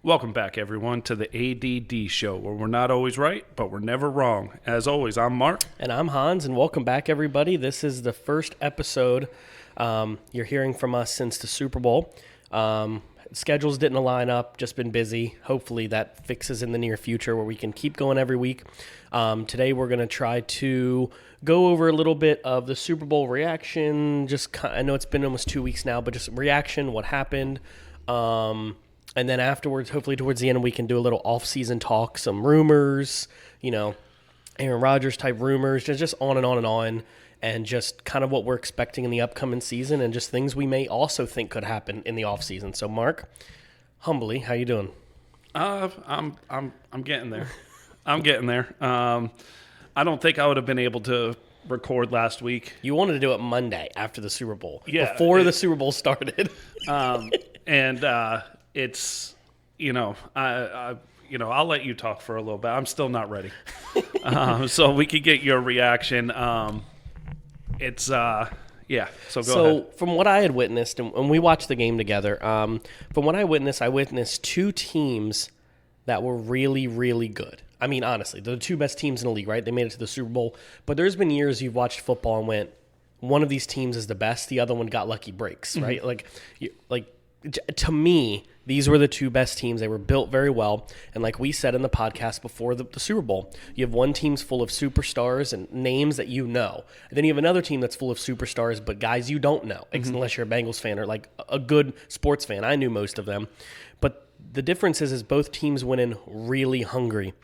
Welcome back, everyone, to the A.D.D. show, where we're not always right, but we're never wrong. As always, I'm Marc. And I'm Hans, and welcome back, everybody. This is the first episode you're hearing from us since the Super Bowl. Schedules didn't line up, just been busy. Hopefully that fixes in the near future where we can keep going every week. Today we're going to try to go over a little bit of the Super Bowl reaction. I know it's been almost 2 weeks now, but just reaction, what happened. And then afterwards, hopefully towards the end, we can do a little off-season talk, some rumors, Aaron Rodgers type rumors, just on and on and on, and just kind of what we're expecting in the upcoming season and just things we may also think could happen in the off-season. So, Marc, humbly, how you doing? I'm getting there. I'm getting there. I don't think I would have been able to record last week. You wanted to do it Monday after the Super Bowl, before the Super Bowl started. It's, I'll let you talk for a little bit. I'm still not ready. So we could get your reaction. So go ahead. From what I had witnessed, and we watched the game together, from what I witnessed two teams that were really, really good. I mean, honestly, they're the two best teams in the league, right? They made it to the Super Bowl. But there's been years you've watched football and went, one of these teams is the best, the other one got lucky breaks, right? To me, these were the two best teams. They were built very well. And like we said in the podcast before the Super Bowl, you have one team's full of superstars and names that you know. And then you have another team that's full of superstars, but guys you don't know, unless you're a Bengals fan or like a good sports fan. I knew most of them. But the difference is both teams went in really hungry.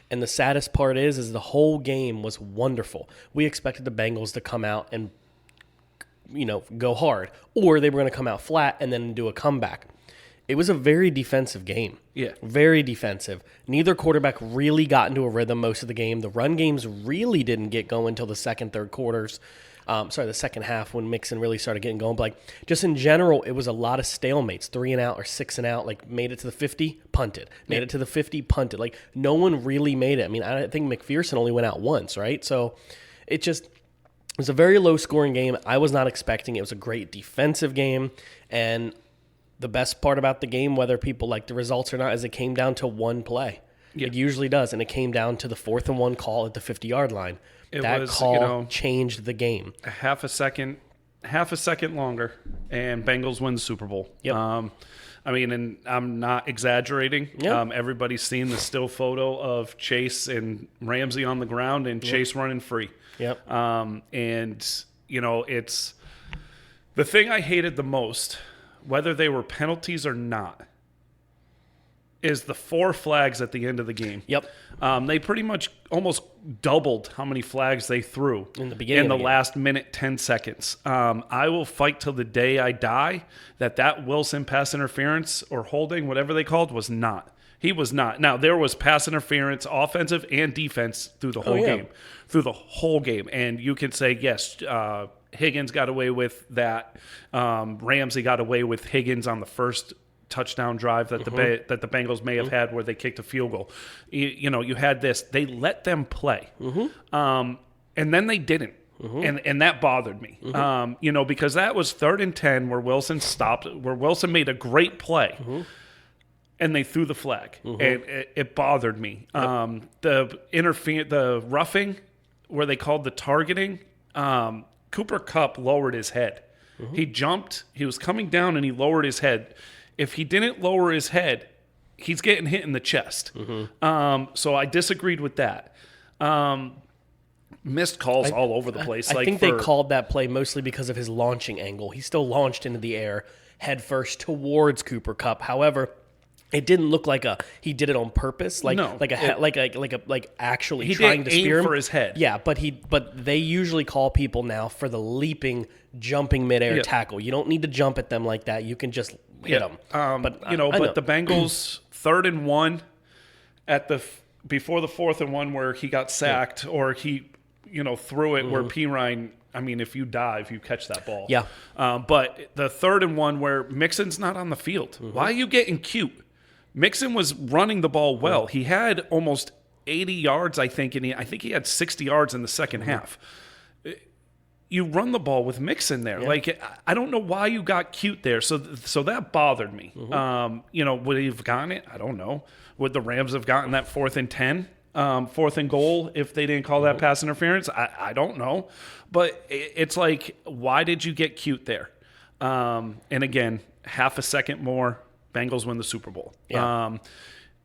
And the saddest part is the whole game was wonderful. We expected the Bengals to come out and go hard, or they were going to come out flat and then do a comeback. It was a very defensive game. Yeah. Very defensive. Neither quarterback really got into a rhythm most of the game. The run games really didn't get going until the second, third quarters. The second half when Mixon really started getting going. But just in general, it was a lot of stalemates, 3 and out or 6 and out. Like made it to the 50, punted. Made it to the 50, punted. Like no one really made it. I mean, I think McPherson only went out once, right? So it was a very low-scoring game. I was not expecting it. It was a great defensive game. And the best part about the game, whether people like the results or not, is it came down to one play. Yeah. It usually does. And it came down to the 4th and 1 call at the 50-yard line. That call changed the game. Half a second longer, and Bengals win the Super Bowl. Yep. And I'm not exaggerating. Yep. Everybody's seen the still photo of Chase and Ramsey on the ground and Chase running free. Yep. It's the thing I hated the most, whether they were penalties or not, is the 4 flags at the end of the game. Yep. They pretty much almost doubled how many flags they threw in the beginning in the last minute, 10 seconds. I will fight till the day I die that Wilson pass interference or holding, whatever they called, was not. He was not. Now, there was pass interference, offensive and defense, through the whole game. Through the whole game. And you can say, yes, Higgins got away with that. Ramsey got away with Higgins on the first touchdown drive that the Bengals may have had where they kicked a field goal. You had this. They let them play. And then they didn't. And that bothered me. Because that was 3rd and 10 where Wilson stopped, where Wilson made a great play. And they threw the flag, and it bothered me. Yep. The roughing, where they called the targeting, Cooper Kupp lowered his head. He jumped. He was coming down, and he lowered his head. If he didn't lower his head, he's getting hit in the chest. So I disagreed with that. Missed calls all over the place. I think they called that play mostly because of his launching angle. He still launched into the air head first towards Cooper Kupp. However, it didn't look like he did it on purpose, actually trying to spear him for his head. Yeah, but they usually call people now for the leaping, jumping midair tackle. You don't need to jump at them like that. You can just hit them. But the Bengals 3rd and 1 before the 4th and 1 where he got sacked or he threw it where Pirine. I mean, if you dive, you catch that ball. Yeah. But the 3rd and 1 where Mixon's not on the field. Why are you getting cute? Mixon was running the ball well. He had almost 80 yards, I think, and I think he had 60 yards in the second half. you run the ball with Mixon there. Yeah. Like, I don't know why you got cute there. So that bothered me. Would he have gotten it? I don't know. Would the Rams have gotten that 4th and 10, 4th and goal if they didn't call that pass interference? I don't know. But it's like, why did you get cute there? And again, half a second more, Bengals win the Super Bowl. Yeah.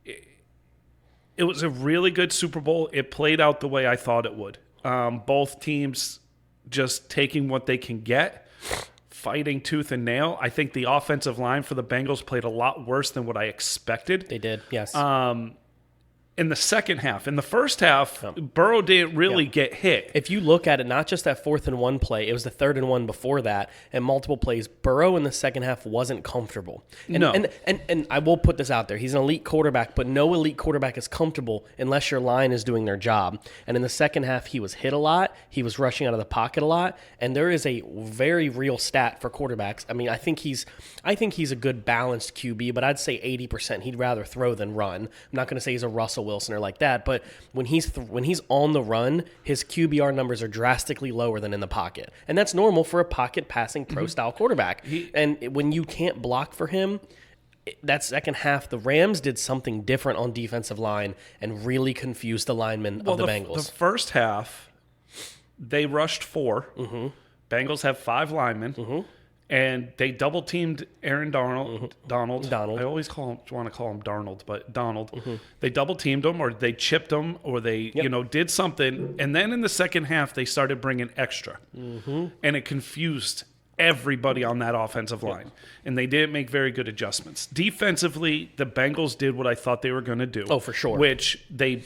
It was a really good Super Bowl. It played out the way I thought it would. Both teams just taking what they can get, fighting tooth and nail. I think the offensive line for the Bengals played a lot worse than what I expected. They did, yes. In the second half. In the first half, Burrow didn't really get hit. If you look at it, not just that 4th and 1 play, it was the 3rd and 1 before that, and multiple plays. Burrow in the second half wasn't comfortable. And I will put this out there. He's an elite quarterback, but no elite quarterback is comfortable unless your line is doing their job. And in the second half, he was hit a lot. He was rushing out of the pocket a lot. And there is a very real stat for quarterbacks. I mean, I think he's a good balanced QB, but I'd say 80% he'd rather throw than run. I'm not going to say he's a Russell Wilson or like that, but when he's on the run, his QBR numbers are drastically lower than in the pocket, and that's normal for a pocket passing pro style quarterback. And when you can't block for him, that second half, the Rams did something different on defensive line and really confused the linemen of the Bengals. The first half, they rushed 4. Bengals have 5 linemen. And they double teamed Aaron Donald. I always want to call him Darnold, but Donald. They double teamed him, or they chipped him, or they did something. And then in the second half, they started bringing extra, and it confused everybody on that offensive line. And they didn't make very good adjustments. Defensively, the Bengals did what I thought they were going to do. Oh, for sure. Which they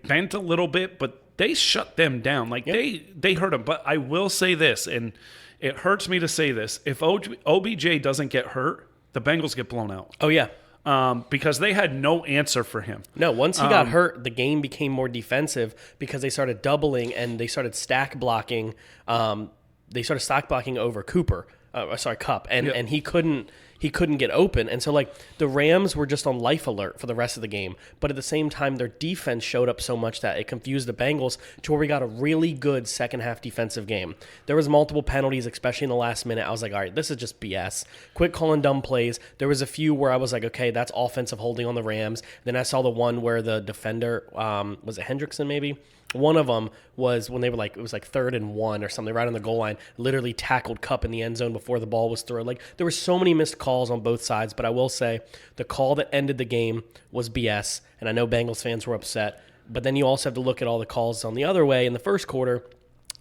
bent a little bit, but they shut them down. Like they hurt them. But I will say this, and it hurts me to say this. If OBJ doesn't get hurt, the Bengals get blown out. Oh, yeah. Because they had no answer for him. No, once he got hurt, the game became more defensive because they started doubling and they started stack blocking. They started stack blocking over Kupp, and he couldn't get open. And so, like, the Rams were just on life alert for the rest of the game. But at the same time, their defense showed up so much that it confused the Bengals to where we got a really good second-half defensive game. There was multiple penalties, especially in the last minute. I was like, all right, this is just BS. Quit calling dumb plays. There was a few where I was like, okay, that's offensive holding on the Rams. Then I saw the one where the defender, was it Hendrickson maybe? One of them was when they were like, it was like 3rd and 1 or something, right on the goal line, literally tackled Kupp in the end zone before the ball was thrown. Like, there were so many missed calls on both sides, but I will say the call that ended the game was BS, and I know Bengals fans were upset. But then you also have to look at all the calls on the other way in the first quarter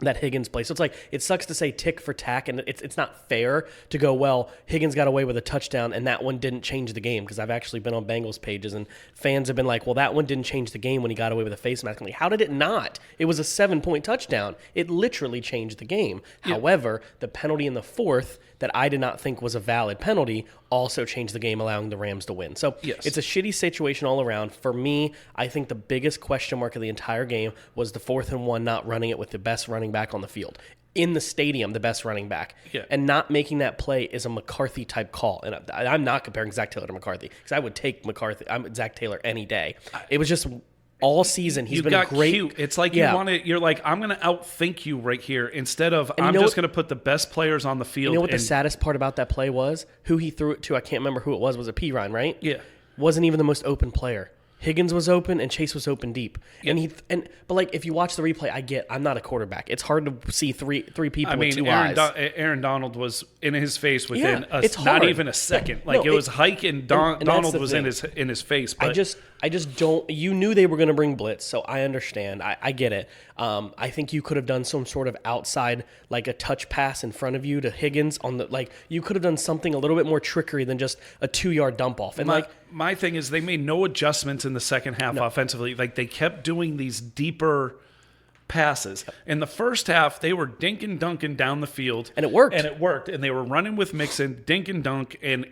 that Higgins plays. So it's like, it sucks to say tick for tack, and it's not fair to go, well, Higgins got away with a touchdown and that one didn't change the game, because I've actually been on Bengals pages and fans have been like, well, that one didn't change the game when he got away with a face mask. I'm like, how did it not? It was a 7-point touchdown. It literally changed the game. Yeah. However, the penalty in the 4th that I did not think was a valid penalty also changed the game, allowing the Rams to win. So It's a shitty situation all around. For me, I think the biggest question mark of the entire game was the 4th and 1 not running it with the best running back on the field. In the stadium, the best running back. Yeah. And not making that play is a McCarthy-type call. And I'm not comparing Zach Taylor to McCarthy, because I would take Zach Taylor any day. It was just... all season, he's been a great. Cute. It's like you're like, I'm going to outthink you right here, instead of I'm just going to put the best players on the field. You know what the saddest part about that play was? Who he threw it to, I can't remember who it was. Was it Pirine, right? Yeah. Wasn't even the most open player. Higgins was open and Chase was open deep. Yep. But like, if you watch the replay, I'm not a quarterback. It's hard to see three people with two eyes. Aaron Donald was in his face within not even a second. Like, it was Hike and Donald was in his face. But I just don't. You knew they were going to bring blitz, so I understand. I get it. I think you could have done some sort of outside, like a touch pass in front of you to Higgins on the, like, you could have done something a little bit more trickery than just a 2-yard dump off. And my thing is, they made no adjustments in the second half offensively. Like, they kept doing these deeper passes. In the first half, they were dink and dunking down the field, and it worked. And they were running with Mixon, dink and dunk, and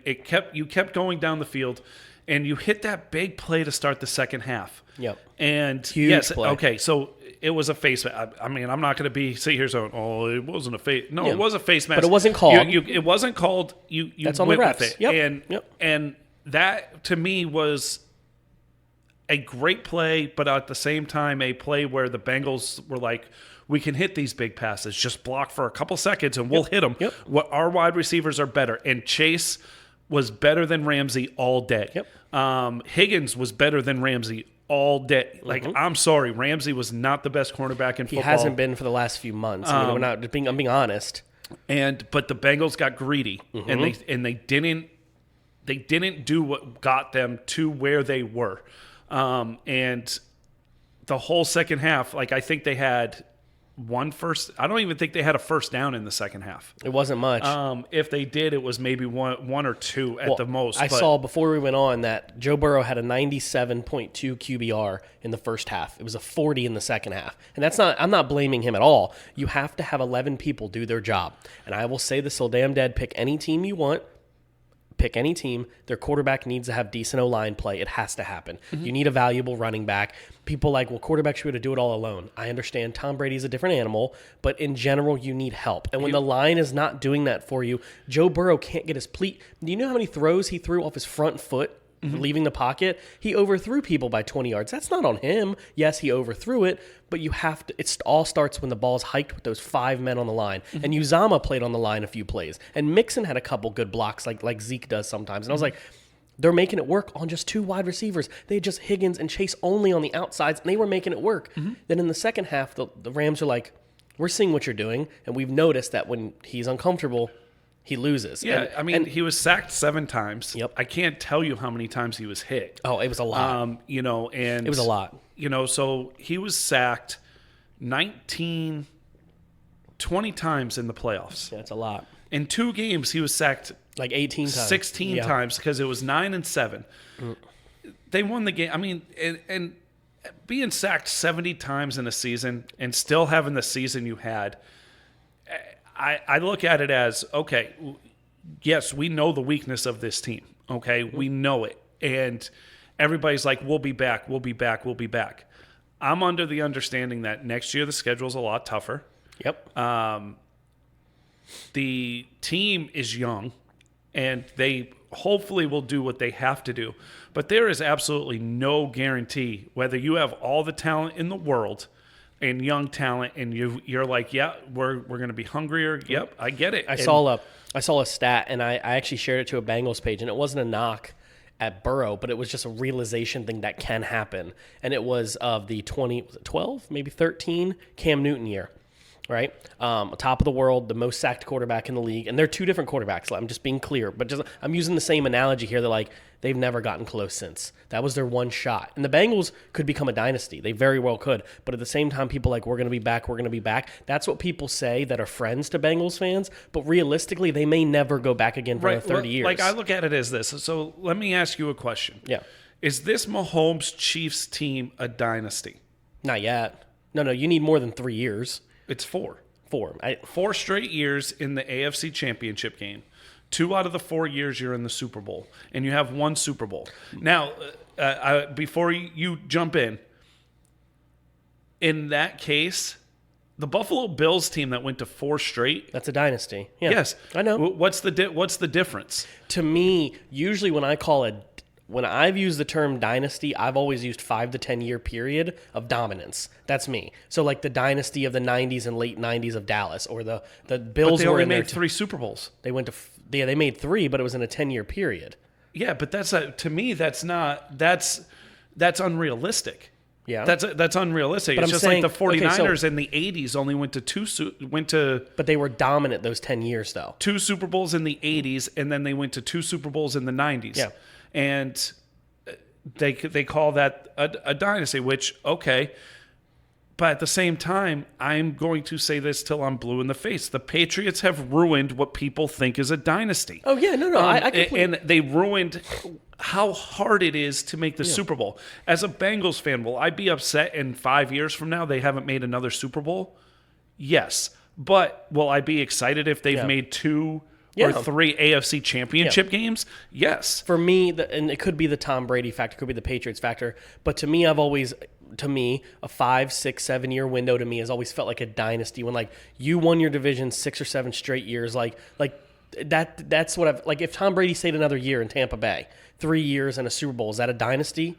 you kept going down the field. And you hit that big play to start the second half. Yep. And huge play. Okay, so it was a face mask. I mean, I'm not going to sit here saying, oh, it wasn't a face. No, it was a face mask. But it wasn't called. It wasn't called. You That's on the refs. With it. And that, to me, was a great play, but at the same time, a play where the Bengals were like, We can hit these big passes. Just block for a couple seconds and we'll hit them. Yep. What our wide receivers are better. And Chase was better than Ramsey all day. Yep. Higgins was better than Ramsey all day. Like, I'm sorry, Ramsey was not the best cornerback in football. He hasn't been for the last few months. I mean, I'm being honest. But the Bengals got greedy, and they didn't do what got them to where they were. And the whole second half, like, I think they had I don't even think they had a first down in the second half. It wasn't much. If they did, it was maybe one or two at the most. I saw before we went on that Joe Burrow had a 97.2 QBR in the first half. It was a 40 in the second half. And I'm not blaming him at all. You have to have 11 people do their job. And I will say this till damn dead, pick any team you want. Pick any team. Their quarterback needs to have decent O-line play. It has to happen. You need a valuable running back. People like, well, quarterbacks should be able to do it all alone. I understand Tom Brady's a different animal, but in general, you need help. And when the line is not doing that for you, Joe Burrow can't get his Do you know how many throws he threw off his front foot leaving the pocket? He overthrew people by 20 yards. That's not on him. Yes, he overthrew it, but you have to. It all starts when the ball's hiked with those 5 men on the line. And Uzama played on the line a few plays, and Mixon had a couple good blocks like Zeke does sometimes. And I was like, they're making it work on just 2 wide receivers. They had just Higgins and Chase only on the outsides, and they were making it work. Then in the second half, the Rams are like, we're seeing what you're doing, and we've noticed that when he's uncomfortable, he loses. Yeah, he was sacked 7 times. Yep. I can't tell you how many times he was hit. Oh, it was a lot. And it was a lot. So he was sacked 20 times in the playoffs. Yeah, it's a lot. In 2 games, he was sacked like 18 times. 16 times because it was 9 and 7. They won the game. And being sacked 70 times in a season and still having the season you had, I look at it as, okay, yes, we know the weakness of this team. Okay, we know it. And everybody's like, we'll be back, we'll be back, we'll be back. I'm under the understanding that next year the schedule's a lot tougher. Yep. The team is young, and they hopefully will do what they have to do. But there is absolutely no guarantee whether you have all the talent in the world and young talent, and you're like, yeah, we're going to be hungrier. Yep, I get it. I saw a stat, and I actually shared it to a Bengals page, and it wasn't a knock at Burrow, but it was just a realization thing that can happen. And it was of the 2012, maybe 13 Cam Newton year, right? Top of the world, the most sacked quarterback in the league. And they're 2 different quarterbacks. I'm just being clear. But I'm using the same analogy here. They're like, they've never gotten close since. That was their one shot. And the Bengals could become a dynasty. They very well could. But at the same time, people are like, we're going to be back, we're going to be back. That's what people say that are friends to Bengals fans. But realistically, they may never go back again for another 30 years. Like, I look at it as this. So let me ask you a question. Yeah. Is this Mahomes Chiefs team a dynasty? Not yet. No, you need more than 3 years. It's 4. 4 straight years in the AFC Championship game. 2 out of the 4 years you're in the Super Bowl, and you have 1 Super Bowl. Now, before you jump in that case, the Buffalo Bills team that went to 4 straight. That's a dynasty. Yeah, yes, I know. What's the difference? To me, usually when I've used the term dynasty, I've always used 5 to 10 year period of dominance. That's me. So like the dynasty of the 90s and late 90s of Dallas, or the Bills. But they only made 3 Super Bowls. They went to they made 3, but it was in a 10-year period. Yeah, but to me that's unrealistic. Yeah, that's unrealistic. But it's I'm just saying, like the 49ers in the 80s only went to. But they were dominant those 10 years though. 2 Super Bowls in the 80s, and then they went to 2 Super Bowls in the 90s. Yeah. And they call that a dynasty, which, okay. But at the same time, I'm going to say this till I'm blue in the face. The Patriots have ruined what people think is a dynasty. Oh, yeah, no. I completely... And they ruined how hard it is to make the Super Bowl. As a Bengals fan, will I be upset in 5 years from now they haven't made another Super Bowl? Yes. But will I be excited if they've made 2 or 3 AFC championship games? Yes. For me, and it could be the Tom Brady factor, could be the Patriots factor, but to me, a 5, 6, 7 year window to me has always felt like a dynasty when like you won your division 6 or 7 straight years. Like that's what I've like. If Tom Brady stayed another year in Tampa Bay, 3 years and a Super Bowl, is that a dynasty?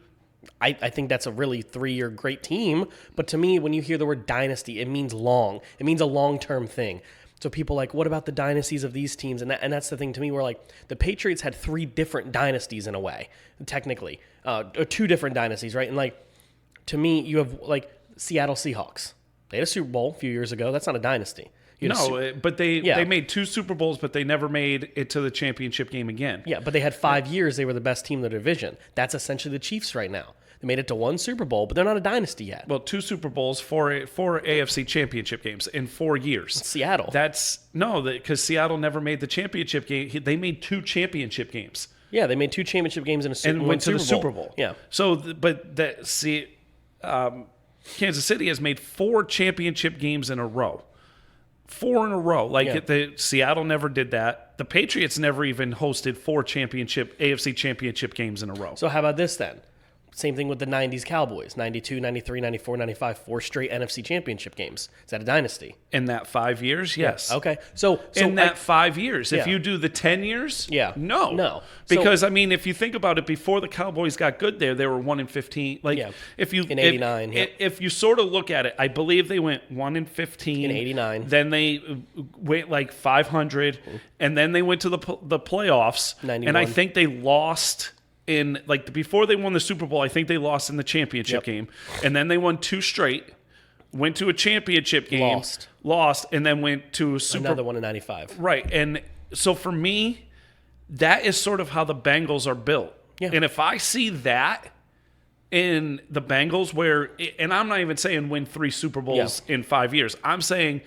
I think that's a really 3-year great team. But to me, when you hear the word dynasty, it means long. It means a long-term thing. So people like, what about the dynasties of these teams? And that's the thing to me where, like, the Patriots had 3 different dynasties in a way, technically. Or 2 different dynasties, right? And, like, to me, you have, like, Seattle Seahawks. They had a Super Bowl a few years ago. That's not a dynasty. But they made 2 Super Bowls, but they never made it to the championship game again. Yeah, but they had 5 years. They were the best team in the division. That's essentially the Chiefs right now. They made it to 1 Super Bowl, but they're not a dynasty yet. Well, 2 Super Bowls, 4 AFC championship games in 4 years. Seattle. Because Seattle never made the championship game. They made 2 championship games. Yeah, they made 2 championship games in a and went to the Super Bowl. Yeah. So, Kansas City has made 4 championship games in a row. 4 in a row. Seattle never did that. The Patriots never even hosted 4 AFC championship games in a row. So how about this then? Same thing with the 90s Cowboys. 92, 93, 94, 95, 4 straight NFC championship games. Is that a dynasty? In that 5 years, yes. Yeah. Okay. So in that 5 years. If Yeah. you do the 10 years, No. Because, if you think about it, before the Cowboys got good there, they were 1-15. If you in 89. If you sort of look at it, I believe they went 1-15. In 89. Then they went like 500, and then they went to the playoffs. 91. And I think they lost before they won the Super Bowl, I think they lost in the championship game. And then they won 2 straight, went to a championship game, lost, and then went to a another one in 95. Right. And so for me, that is sort of how the Bengals are built. Yeah. And if I see that in the Bengals and I'm not even saying win 3 Super Bowls in 5 years. I'm saying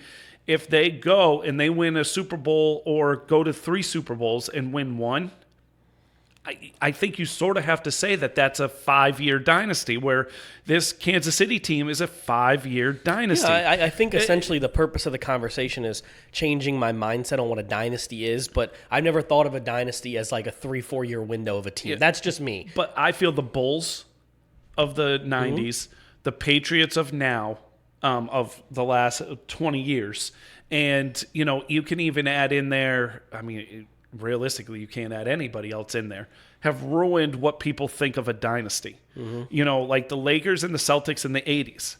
if they go and they win a Super Bowl or go to 3 Super Bowls and win 1, I think you sort of have to say that that's a 5-year dynasty, where this Kansas City team is a 5-year dynasty. Yeah, I think essentially the purpose of the conversation is changing my mindset on what a dynasty is, but I've never thought of a dynasty as like a 3-4 year window of a team. Yeah. That's just me. But I feel the Bulls of the 90s, the Patriots of now, of the last 20 years, and, you can even add in there, realistically, you can't add anybody else in there, have ruined what people think of a dynasty. Like the Lakers and the Celtics in the 80s.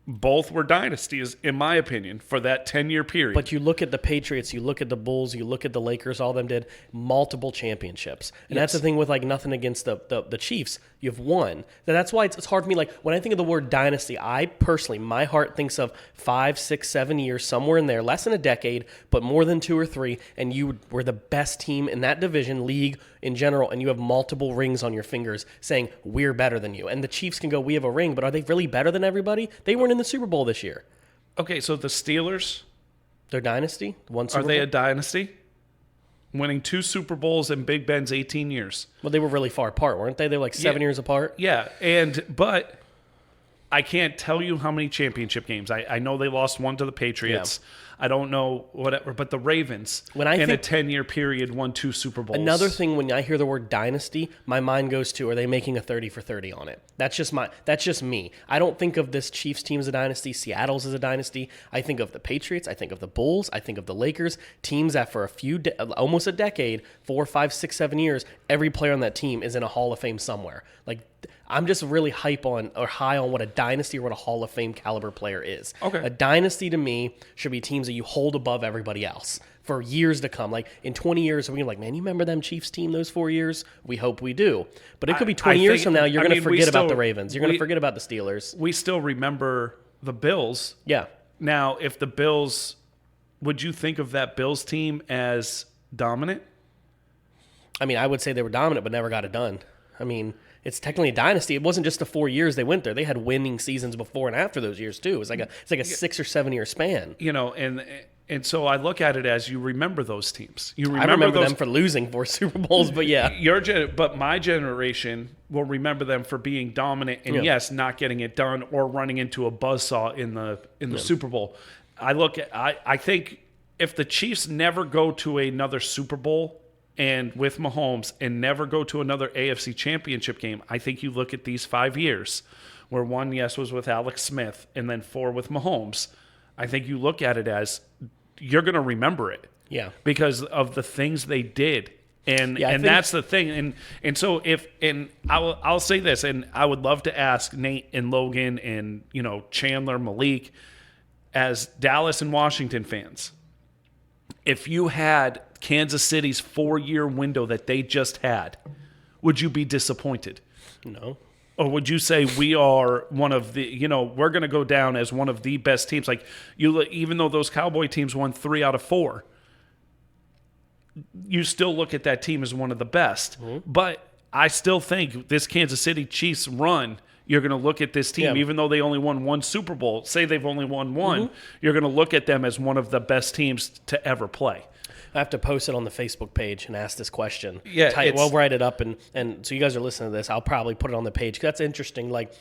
Both were dynasties, in my opinion, for that 10-year period. But you look at the Patriots, you look at the Bulls, you look at the Lakers, all of them did multiple championships. And that's the thing with, nothing against the Chiefs. You've won. That's why it's hard for me. When I think of the word dynasty, I personally, my heart thinks of 5, 6, 7 years, somewhere in there, less than a decade, but more than 2 or 3, and you were the best team in that division, league in general, and you have multiple rings on your fingers saying, we're better than you. And the Chiefs can go, we have a ring, but are they really better than everybody? They weren't in the Super Bowl this year. Okay, so the Steelers, they're dynasty? One Super Bowl? Are they a dynasty? Winning 2 Super Bowls in Big Ben's 18 years. Well, they were really far apart, weren't they? They were like 7 years apart. Yeah, but I can't tell you how many championship games. I know they lost 1 to the Patriots. Yeah. I don't know whatever, but the Ravens in a 10-year period won 2 Super Bowls. Another thing, when I hear the word dynasty, my mind goes to, are they making a 30 for 30 on it? That's just me. I don't think of this Chiefs team as a dynasty, Seattle's as a dynasty. I think of the Patriots, I think of the Bulls, I think of the Lakers, teams that for almost a decade, 4, 5, 6, 7 years, every player on that team is in a Hall of Fame somewhere. I'm just really high on what a dynasty or what a Hall of Fame caliber player is. Okay. A dynasty to me should be teams that you hold above everybody else for years to come. In 20 years, we're man, you remember them Chiefs team those 4 years? We hope we do. But it could be 20 years from now, you're going to forget about the Ravens. You're going to forget about the Steelers. We still remember the Bills. Yeah. Now, if the Bills, would you think of that Bills team as dominant? I would say they were dominant, but never got it done. It's technically a dynasty. It wasn't just the 4 years they went there. They had winning seasons before and after those years too. It's like a 6 or 7 year span. And so I look at it as you remember those teams. I remember them for losing 4 Super Bowls, but yeah. But my generation will remember them for being dominant and yes, not getting it done or running into a buzzsaw in the Super Bowl. I think if the Chiefs never go to another Super Bowl and with Mahomes and never go to another AFC championship game, I think you look at these 5 years where 1, yes, was with Alex Smith and then 4 with Mahomes. I think you look at it as you're going to remember it. Yeah. Because of the things they did And Yeah, I think- that's the thing. And so I'll say this, and I would love to ask Nate and Logan and Chandler, Malik, as Dallas and Washington fans, if you had Kansas City's 4-year window that they just had, would you be disappointed? No. Or would you say we are one of the, we're going to go down as one of the best teams? Like, even though those Cowboy teams won 3 out of 4, you still look at that team as one of the best. Mm-hmm. But I still think this Kansas City Chiefs run, you're going to look at this team, even though they only won 1 Super Bowl, say they've only won 1, you're going to look at them as one of the best teams to ever play. I have to post it on the Facebook page and ask this question. Yeah, we'll write it up, and so you guys are listening to this. I'll probably put it on the page. That's interesting. Like,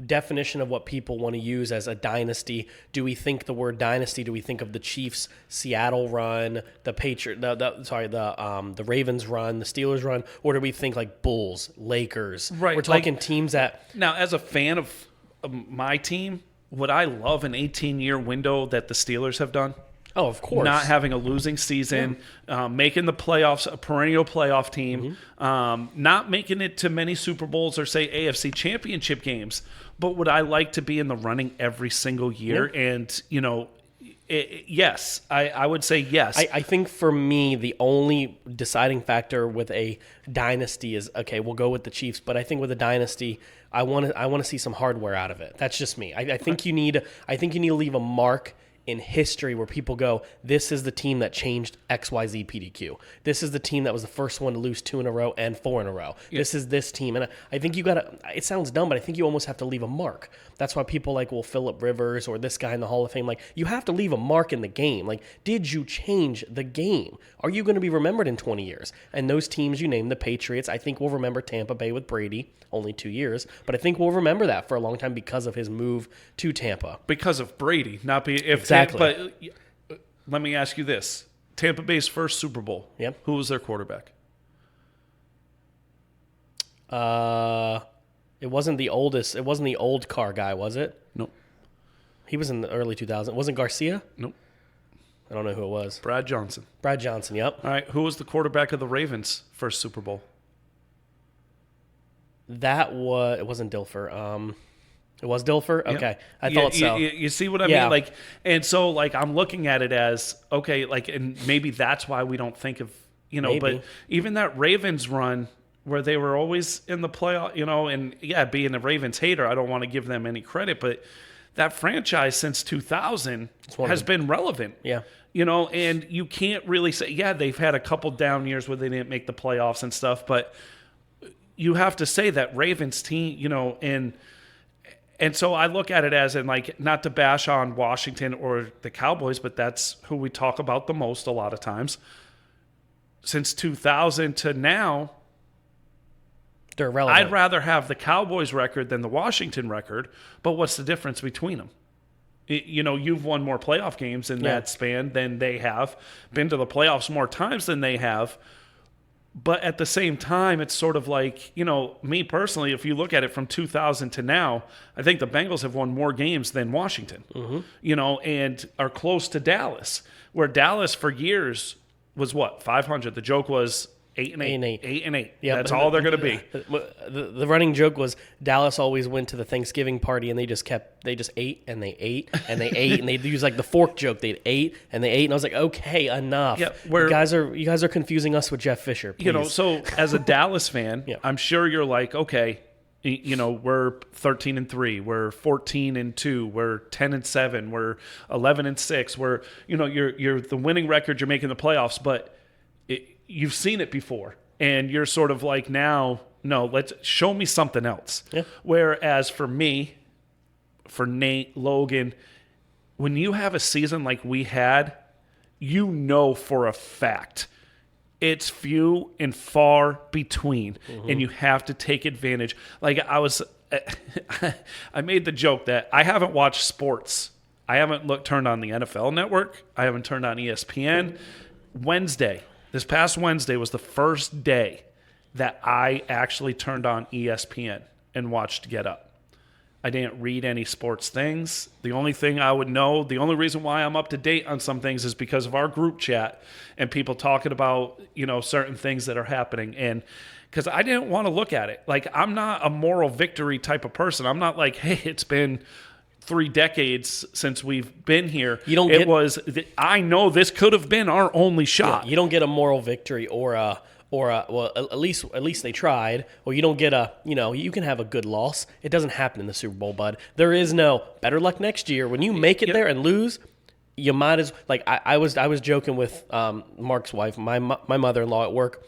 definition of what people want to use as a dynasty. Do we think the word dynasty? Do we think of the Chiefs' Seattle run, the the Ravens run, the Steelers run, or do we think like Bulls, Lakers? Right. We're talking teams that. Now, as a fan of my team, would I love an 18-year window that the Steelers have done? Oh, of course. Not having a losing season, making the playoffs, a perennial playoff team, not making it to many Super Bowls or, say, AFC championship games. But would I like to be in the running every single year? And, yes, I would say yes. I think for me, the only deciding factor with a dynasty is, okay, we'll go with the Chiefs. But I think with a dynasty, I want to see some hardware out of it. That's just me. I think you need to leave a mark in history where people go, this is the team that changed XYZ PDQ. This is the team that was the first one to lose 2 in a row and 4 in a row. Yeah. This is this team. And I think you got to, it sounds dumb, but I think you almost have to leave a mark. That's why people like, well, Phillip Rivers or this guy in the Hall of Fame, like, you have to leave a mark in the game. Like, did you change the game? Are you going to be remembered in 20 years? And those teams you named, the Patriots, I think we'll remember Tampa Bay with Brady, only 2 years, but I think we'll remember that for a long time because of his move to Tampa. Because of Brady, not be if exactly. But let me ask you this: Tampa Bay's first Super Bowl. Yep. Who was their quarterback? It wasn't the oldest. It wasn't the old car guy, was it? Nope. He was in the early 2000s. Wasn't Garcia? Nope. I don't know who it was. Brad Johnson. Brad Johnson. Yep. All right. Who was the quarterback of the Ravens' first Super Bowl? It wasn't Dilfer. It was Dilfer? Okay. Yeah. I thought so. You see what I mean? Like, and so like I'm looking at it as, okay, like, and maybe that's why we don't think of, Maybe. But even that Ravens run where they were always in the playoff, and being a Ravens hater, I don't want to give them any credit, but that franchise since 2000 has been relevant. Yeah. And you can't really say, they've had a couple down years where they didn't make the playoffs and stuff, but you have to say that Ravens team, and so I look at it as, and like, not to bash on Washington or the Cowboys, but that's who we talk about the most a lot of times. Since 2000 to now, they're relevant. I'd rather have the Cowboys record than the Washington record, but what's the difference between them? You've won more playoff games in that span than they have, been to the playoffs more times than they have. But at the same time, it's sort of like, me personally, if you look at it from 2000 to now, I think the Bengals have won more games than Washington, and are close to Dallas, where Dallas for years was 500. The joke was 8-8. 8-8. Yep. That's all they're going to be. The running joke was Dallas always went to the Thanksgiving party and they just ate and they ate and they ate and they'd use like the fork joke. They'd ate and they ate, and I was like, okay, enough. Yeah, you guys are confusing us with Jeff Fisher. Please. So as a Dallas fan, I'm sure you're like, okay, we're 13-3, we're 14-2, we're 10-7, we're 11-6, we're you're the winning record, you're making the playoffs, but you've seen it before, and you're sort of like, now, no, let's show me something else. Yeah. Whereas for me, for Nate, Logan, when you have a season like we had, for a fact it's few and far between, and you have to take advantage. Like I made the joke that I haven't watched sports. I haven't turned on the NFL Network. I haven't turned on ESPN. This past Wednesday was the first day that I actually turned on ESPN and watched Get Up. I didn't read any sports things. The only thing I would know, the only reason why I'm up to date on some things is because of our group chat and people talking about, certain things that are happening. And because I didn't want to look at it. Like, I'm not a moral victory type of person. I'm not like, hey, it's been 3 decades since we've been here. I know this could have been our only shot. Yeah, you don't get a moral victory or well, at least they tried. Or you don't get you can have a good loss. It doesn't happen in the Super Bowl, bud. There is no better luck next year. When you make it there and lose, you might as like I was joking with Marc's wife, my mother-in-law at work.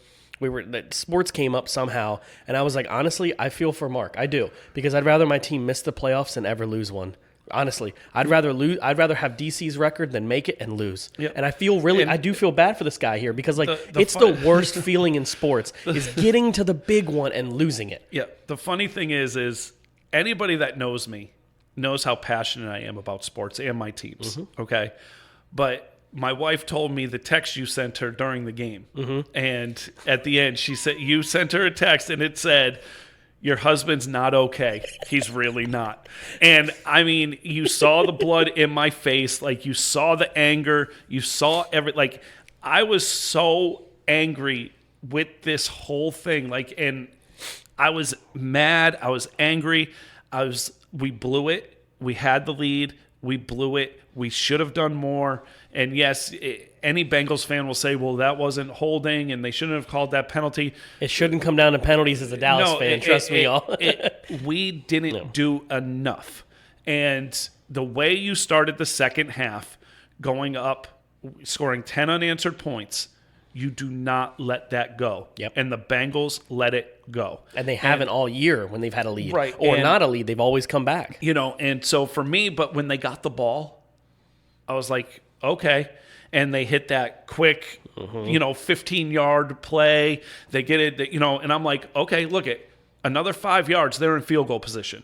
Sports came up somehow, and I was like, honestly, I feel for Marc. I do, because I'd rather my team miss the playoffs than ever lose one. Honestly, I'd rather have DC's record than make it and lose. Yep. And I do feel bad for this guy here, because it's the worst feeling in sports is getting to the big one and losing it. Yeah. The funny thing is anybody that knows me knows how passionate I am about sports and my teams. Mm-hmm. Okay. But my wife told me the text you sent her during the game. Mm-hmm. And at the end, she said, you sent her a text and it said, your husband's not okay. He's really not. And I mean, you saw the blood in my face. Like, you saw the anger. You saw I was so angry with this whole thing. And I was mad. I was angry. We blew it. We had the lead. We blew it. We should have done more. And yes, any Bengals fan will say, well, that wasn't holding and they shouldn't have called that penalty. It shouldn't come down to penalties as a Dallas fan. Trust me, y'all. We didn't do enough. And the way you started the second half, going up, scoring 10 unanswered points, you do not let that go. Yep. And the Bengals let it go. And they haven't all year when they've had a lead. Right. Or not a lead. They've always come back. And so for me, but when they got the ball, I was like, okay. And they hit that quick, 15-yard play. They get it, and I'm like, okay, look at another 5 yards. They're in field goal position.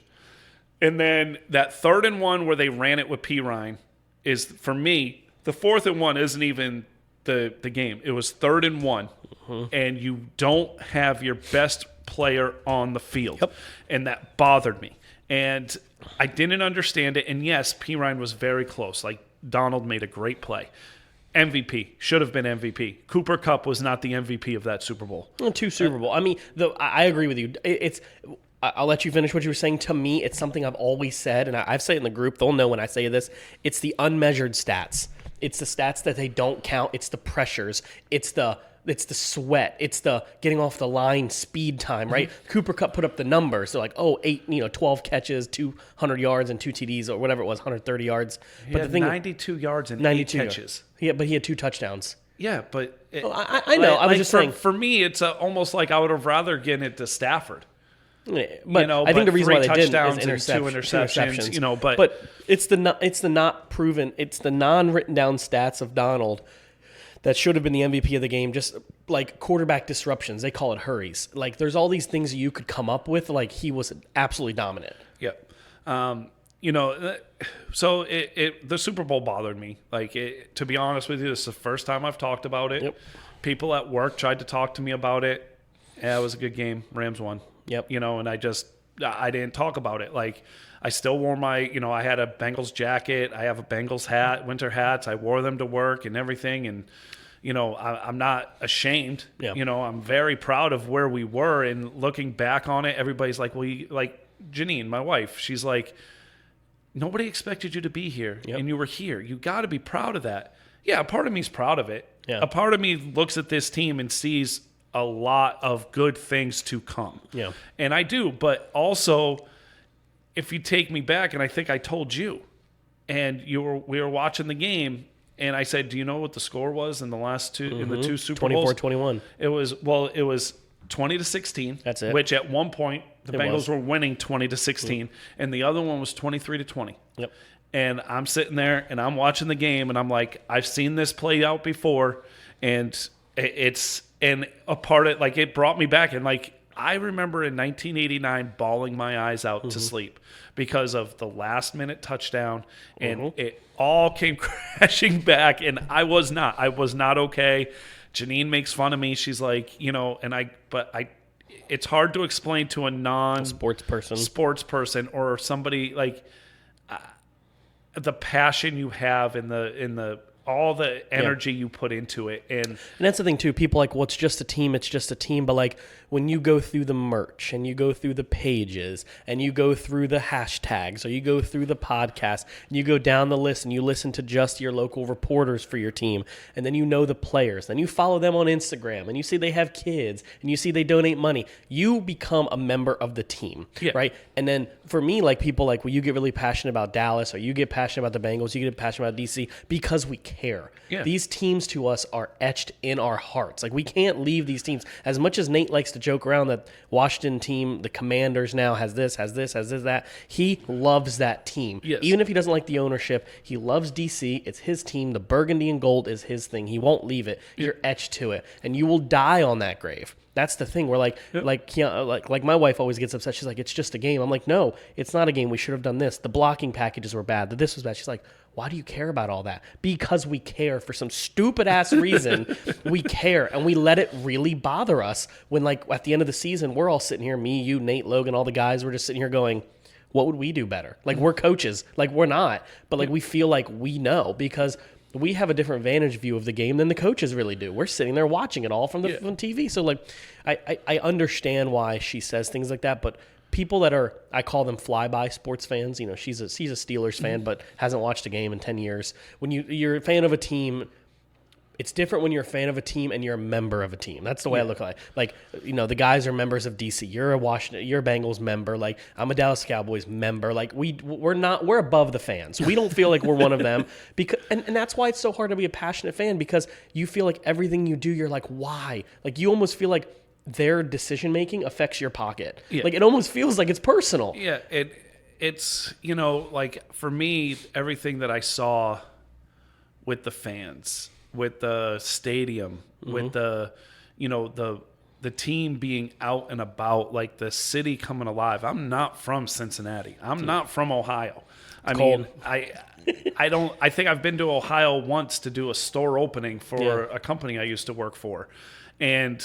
And then that 3rd and 1 where they ran it with P. Ryan is, for me, the 4th and 1 isn't even the game. It was 3rd and 1, and you don't have your best player on the field. Yep. And that bothered me. And I didn't understand it. And yes, P. Ryan was very close. Like, Donald made a great play. MVP. Should have been MVP. Cooper Kupp was not the MVP of that Super Bowl. 2 Super Bowl. I mean, I agree with you. I'll let you finish what you were saying. To me, it's something I've always said, and I've said it in the group. They'll know when I say this. It's the unmeasured stats. It's the stats that they don't count. It's the pressures. It's the sweat. It's the getting off the line speed time, right? Mm-hmm. Cooper Kupp put up the numbers. They're like, 12 catches, 200 yards, and 2 TDs, or whatever it was, 130 yards. But the thing, 92 yards and 92 8 catches. But he had 2 touchdowns. Yeah, but I know. I was just saying. For me, it's almost like I would have rather given it to Stafford. Yeah, but I think the reason why they didn't is 2 interceptions. But it's the not proven. It's the non-written down stats of Donald that should have been the MVP of the game, just like quarterback disruptions. They call it hurries. Like, there's all these things you could come up with. Like, he was absolutely dominant. Yep. So the Super Bowl bothered me. Like, to be honest with you, this is the first time I've talked about it. Yep. People at work tried to talk to me about it. Yeah, it was a good game. Rams won. Yep. And I didn't talk about it. Like, I still wore my, I had a Bengals jacket. I have a Bengals hat, winter hats. I wore them to work and everything. And, I'm not ashamed. Yeah. I'm very proud of where we were. And looking back on it, everybody's like, well, like Janine, my wife, she's like, nobody expected you to be here. Yep. And you were here. You got to be proud of that. Yeah, a part of me's proud of it. Yeah. A part of me looks at this team and sees a lot of good things to come. Yeah. And I do, but also, if you take me back, and I think I told you, and we were watching the game, and I said, do you know what the score was in the last two in the 2 Super Bowls? 24-21. It was 20-16. That's it. Which at one point the Bengals were winning 20-16, and the other one was 23-20. Yep. And I'm sitting there and I'm watching the game, and I'm like, I've seen this play out before, and it brought me back, and like, I remember in 1989 bawling my eyes out to sleep because of the last-minute touchdown, and it all came crashing back, and I was not okay. Janine makes fun of me. She's like, it's hard to explain to a Sports person. sports person or somebody like the passion you have in the all the energy you put into it. And that's the thing too. People like, well, it's just a team. It's just a team. But like when you go through the merch and you go through the pages and you go through the hashtags or you go through the podcast and you go down the list and you listen to just your local reporters for your team and then you know the players, then you follow them on Instagram and you see they have kids and you see they donate money, you become a member of the team, right? And then for me, like people like, well, you get really passionate about Dallas or you get passionate about the Bengals, you get passionate about DC because we care. These teams to us are etched in our hearts. Like we can't leave these teams. As much as Nate likes to joke around that Washington team, the Commanders now has this, that, he loves that team. Even if he doesn't like the ownership, he loves DC. It's his team. The burgundy and gold is his thing. He won't leave it. You're etched to it, and you will die on that grave. That's the thing. We're like my wife always gets upset. She's like, it's just a game. I'm like, no, it's not a game. We should have done this. The blocking packages were bad. This was bad. She's like, why do you care about all that? Because we care for some stupid ass reason. We care, and we let it really bother us when, like, at the end of the season, we're all sitting here, me, you, Nate, Logan, all the guys, we're just sitting here going, what would we do better? Like, we're coaches. Like, we're not. But, like, we feel like we know because we have a different vantage view of the game than the coaches really do. We're sitting there watching it all from TV. So, like, I understand why she says things like that, but people that are, I call them flyby sports fans. You know, she's a Steelers fan, but hasn't watched a game in 10 years. When you're a fan of a team, it's different when you're a fan of a team and you're a member of a team. That's the way I look at it. Like, you know, the guys are members of DC. You're a Bengals member. Like, I'm a Dallas Cowboys member. Like, we're above the fans. We don't feel like we're one of them. Because and that's why it's so hard to be a passionate fan, because you feel like everything you do, you're like, why? Like, you almost feel like their decision making affects your pocket. Like, it almost feels like it's personal. Yeah, it's, you know, like for me, everything that I saw with the fans, with the stadium, with the, you know, the team being out and about, like the city coming alive. I'm not from Cincinnati. I'm not from Ohio. I mean, I think I've been to Ohio once to do a store opening for a company I used to work for. And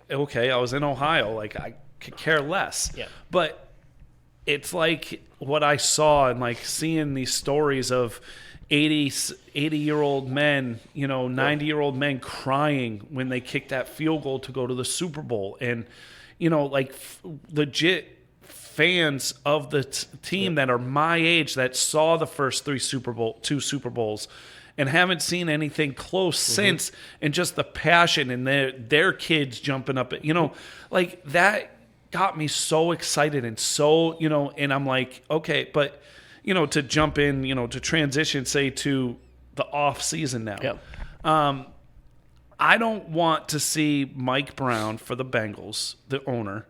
okay, I was in Ohio. Like, I could care less. But it's like what I saw and like seeing these stories of 80-year-old men, you know, 90-year-old men crying when they kicked that field goal to go to the Super Bowl. And, you know, like legit fans of the team that are my age that saw the first two Super Bowls and haven't seen anything close since, and just the passion and their kids jumping up, you know, like that got me so excited and so, you know, and I'm like, okay, but, you know, to jump in, you know, to transition, say, to the off season now. I don't want to see Mike Brown for the Bengals, the owner,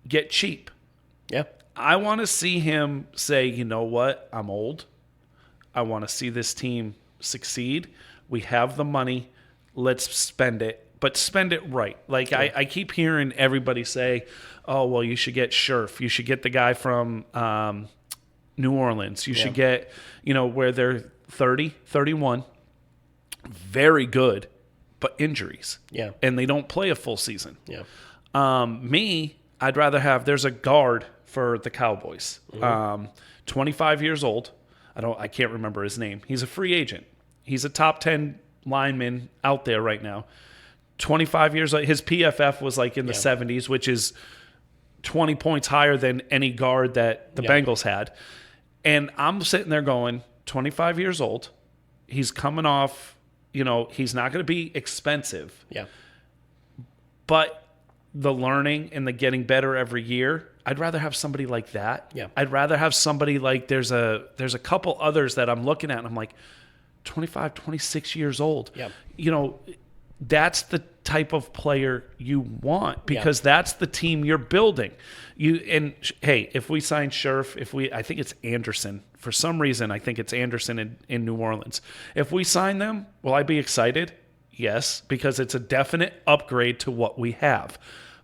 get cheap. I want to see him say, you know what, I'm old. I want to see this team succeed. We have the money. Let's spend it, but spend it right. Like, I keep hearing everybody say, oh, well, you should get Scherf. You should get the guy from New Orleans. You should get, you know, where they're 30, 31, very good, but injuries. And they don't play a full season. Me, I'd rather have, there's a guard for the Cowboys, 25 years old. I can't remember his name. He's a free agent. He's a top 10 lineman out there right now. 25 years old. His PFF was like in the 70s, which is 20 points higher than any guard that the Bengals had. And I'm sitting there going, 25 years old. He's coming off, you know, he's not going to be expensive. But the learning and the getting better every year, I'd rather have somebody like that. I'd rather have somebody like, there's a couple others that I'm looking at and I'm like, 25, 26 years old. You know, that's the type of player you want, because that's the team you're building. Hey, if we sign Scherf, I think it's Anderson. For some reason, I think it's Anderson in New Orleans. If we sign them, will I be excited? Yes, because it's a definite upgrade to what we have.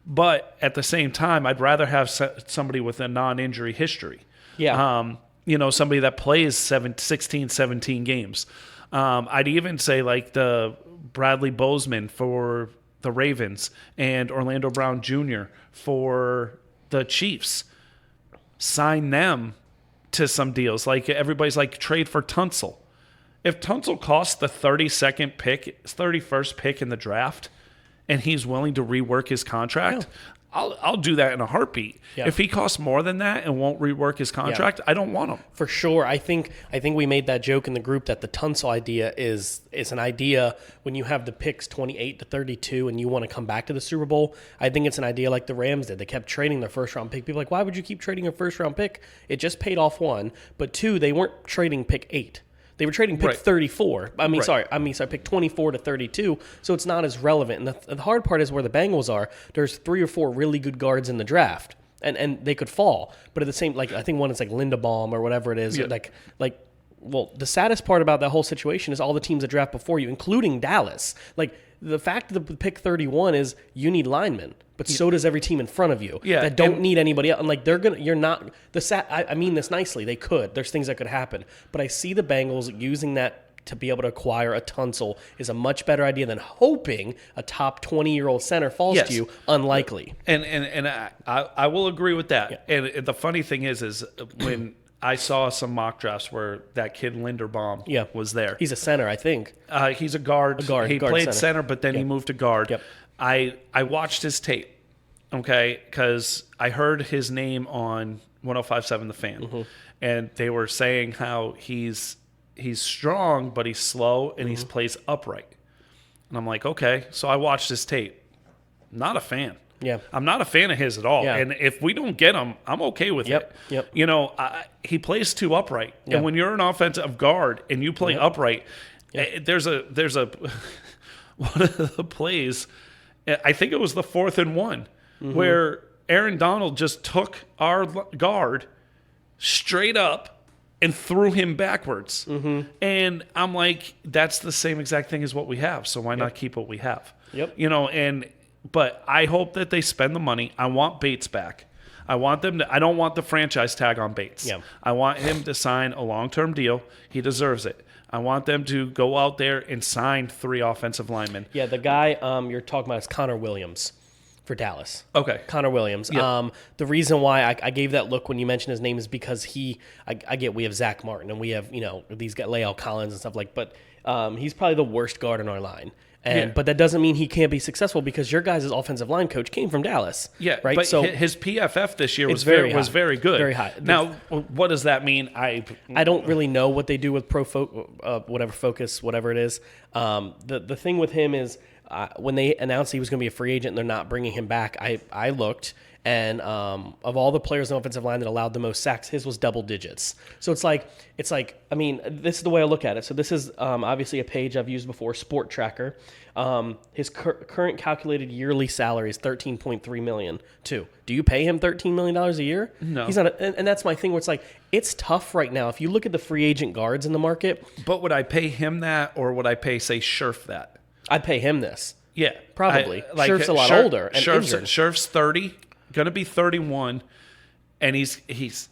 But at the same time, I'd rather have somebody with a non-injury history. You know, somebody that plays 16, 17 games. I'd even say like the Bradley Bozeman for the Ravens and Orlando Brown Jr. for the Chiefs. Sign them to some deals. Like everybody's like, trade for Tunsil. If Tunsil costs the 31st pick in the draft, and he's willing to rework his contract, I'll do that in a heartbeat. Yeah. If he costs more than that and won't rework his contract, I don't want him. For sure. I think we made that joke in the group that the Tunsil idea is an idea when you have the picks 28 to 32 and you want to come back to the Super Bowl. I think it's an idea like the Rams did. They kept trading their first-round pick. People are like, why would you keep trading your first-round pick? It just paid off, one. But two, they weren't trading pick 8. They were trading pick 34. Pick 24 to 32, so it's not as relevant. And the hard part is where the Bengals are. There's 3 or 4 really good guards in the draft, and they could fall. But at the same, like I think one is like Linderbaum or whatever it is. Yeah. Well, the saddest part about that whole situation is all the teams that draft before you, including Dallas. Like the fact that the pick 31 is you need linemen, but so does every team in front of you that don't need anybody else. And like I mean this nicely. They could. There's things that could happen, but I see the Bengals using that to be able to acquire a Tunsil is a much better idea than hoping a top 20-year-old center falls to you. Unlikely. And I will agree with that. Yeah. And the funny thing is when I saw some mock drafts where that kid Linderbaum was there. He's a center, I think. He's a guard. He played center, but then he moved to guard. Yep. I watched his tape, okay, because I heard his name on 105.7 The Fan, and they were saying how he's strong, but he's slow, and he plays upright. And I'm like, okay. So I watched his tape. Not a fan. Yeah, I'm not a fan of his at all. Yeah. And if we don't get him, I'm okay with it. Yep. You know, he plays too upright. Yep. And when you're an offensive guard and you play upright, there's a one of the plays, I think it was the 4th and 1, where Aaron Donald just took our guard straight up and threw him backwards. And I'm like, that's the same exact thing as what we have. So why not keep what we have? Yep. You know, but I hope that they spend the money. I want Bates back. I don't want the franchise tag on Bates. Yeah. I want him to sign a long-term deal. He deserves it. I want them to go out there and sign 3 offensive linemen. Yeah, the guy you're talking about is Connor Williams for Dallas. Okay. Connor Williams. Yeah. The reason why I gave that look when you mentioned his name is because we have Zach Martin and we have, these guys, Lael Collins and stuff but he's probably the worst guard in our line. But that doesn't mean he can't be successful because your guys' offensive line coach came from Dallas. Yeah, right. But so his PFF this year was very good. Very high. Now, what does that mean? I don't really know what they do with Focus, whatever it is. The thing with him is when they announced he was going to be a free agent and they're not bringing him back, I looked. And of all the players on the offensive line that allowed the most sacks, his was double digits. So it's like I mean, this is the way I look at it. So this is obviously a page I've used before, Sport Tracker. His current calculated yearly salary is $13.3 million. Do you pay him $13 million a year? No. He's not. And that's my thing. Where it's tough right now. If you look at the free agent guards in the market, but would I pay him that, or would I pay Scherf that? I'd pay him this. Yeah, probably. Scherf's a lot older and injured. Scherf's 30. Going to be 31, and he's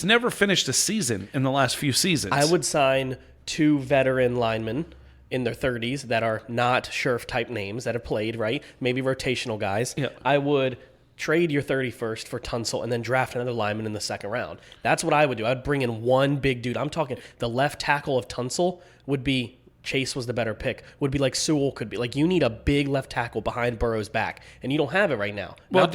never finished a season in the last few seasons. I would sign 2 veteran linemen in their 30s that are not Scherf type names that have played, right? Maybe rotational guys. Yeah. I would trade your 31st for Tunsil and then draft another lineman in the 2nd round. That's what I would do. I'd bring in one big dude. I'm talking the left tackle of Tunsil would be Chase was the better pick, would be like Sewell could be. Like, you need a big left tackle behind Burrow's back, and you don't have it right now. Well,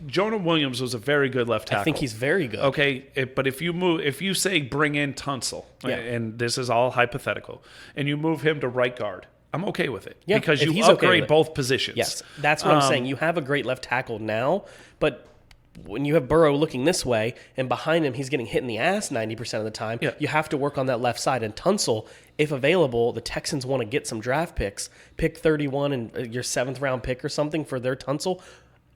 Jonah Williams was a very good left tackle. I think he's very good. Okay, but if you say bring in Tunsil, and this is all hypothetical, and you move him to right guard, I'm okay with it. Yeah, because you upgrade both positions. Yes, that's what I'm saying. You have a great left tackle now, but when you have Burrow looking this way and behind him he's getting hit in the ass 90% of the time, you have to work on that left side. And Tunsil, if available, the Texans want to get some draft picks, pick 31 and your 7th round pick or something for their Tunsil.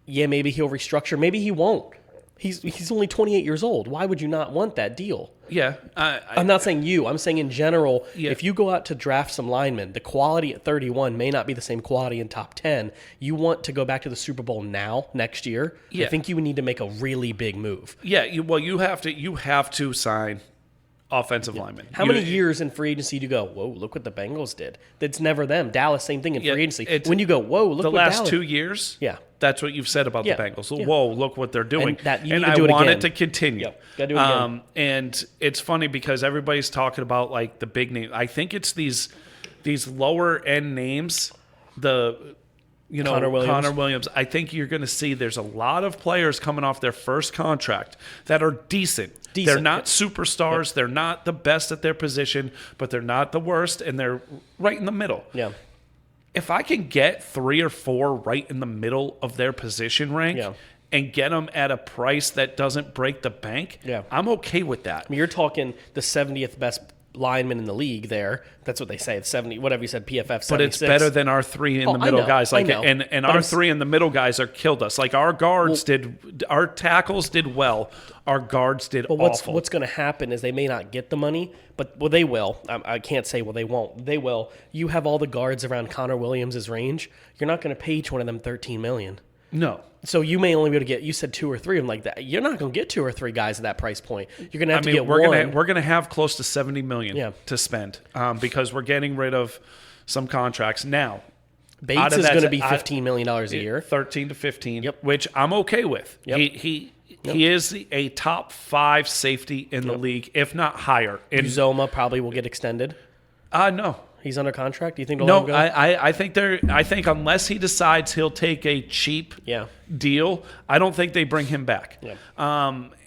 Yeah, maybe he'll restructure. Maybe he won't. He's only 28 years old. Why would you not want that deal? Yeah. I'm not saying you. I'm saying in general, if you go out to draft some linemen, the quality at 31 may not be the same quality in top 10. You want to go back to the Super Bowl next year. I think you would need to make a really big move. Yeah. You have to sign offensive linemen. How many years in free agency do you go, whoa, look what the Bengals did? That's never them. Dallas, same thing in free agency. When you go, whoa, look the what last Dallas. 2 years, Yeah. that's what you've said about the Bengals. Whoa, look what they're doing. And I do it want again. it to continue. Yep. Gotta do it again. And it's funny because everybody's talking about like the big name. I think it's these lower end names, Connor Williams. I think you're going to see there's a lot of players coming off their first contract that are decent. They're not superstars. Yep. They're not the best at their position, but they're not the worst, and they're right in the middle. Yeah. If I can get 3 or 4 right in the middle of their position rank and get them at a price that doesn't break the bank, I'm okay with that. I mean, you're talking the 70th best lineman in the league there. That's what they say. It's 70, whatever you said, PFF 76. But it's better than our 3 in the middle guys. Like, and our 3 in the middle guys are killed us. Like our guards our tackles did well. Our guards did awful. What's going to happen is they may not get the money, but they will. I can't say they won't. They will. You have all the guards around Connor Williams' range. You're not going to pay each one of them $13 million. No. So you may only be able to get, you said 2 or 3 of them like that. You're not going to get 2 or 3 guys at that price point. You're going to have to get one. We're going to have close to $70 million to spend because we're getting rid of some contracts. Now, Bates is going to be $15 million a year. 13 to 15, which I'm okay with. Yep. He is a top 5 safety in the league, if not higher. Uzoma probably will get extended. No. He's under contract. Do you think? No, I think I think unless he decides he'll take a cheap deal, I don't think they bring him back. Yeah.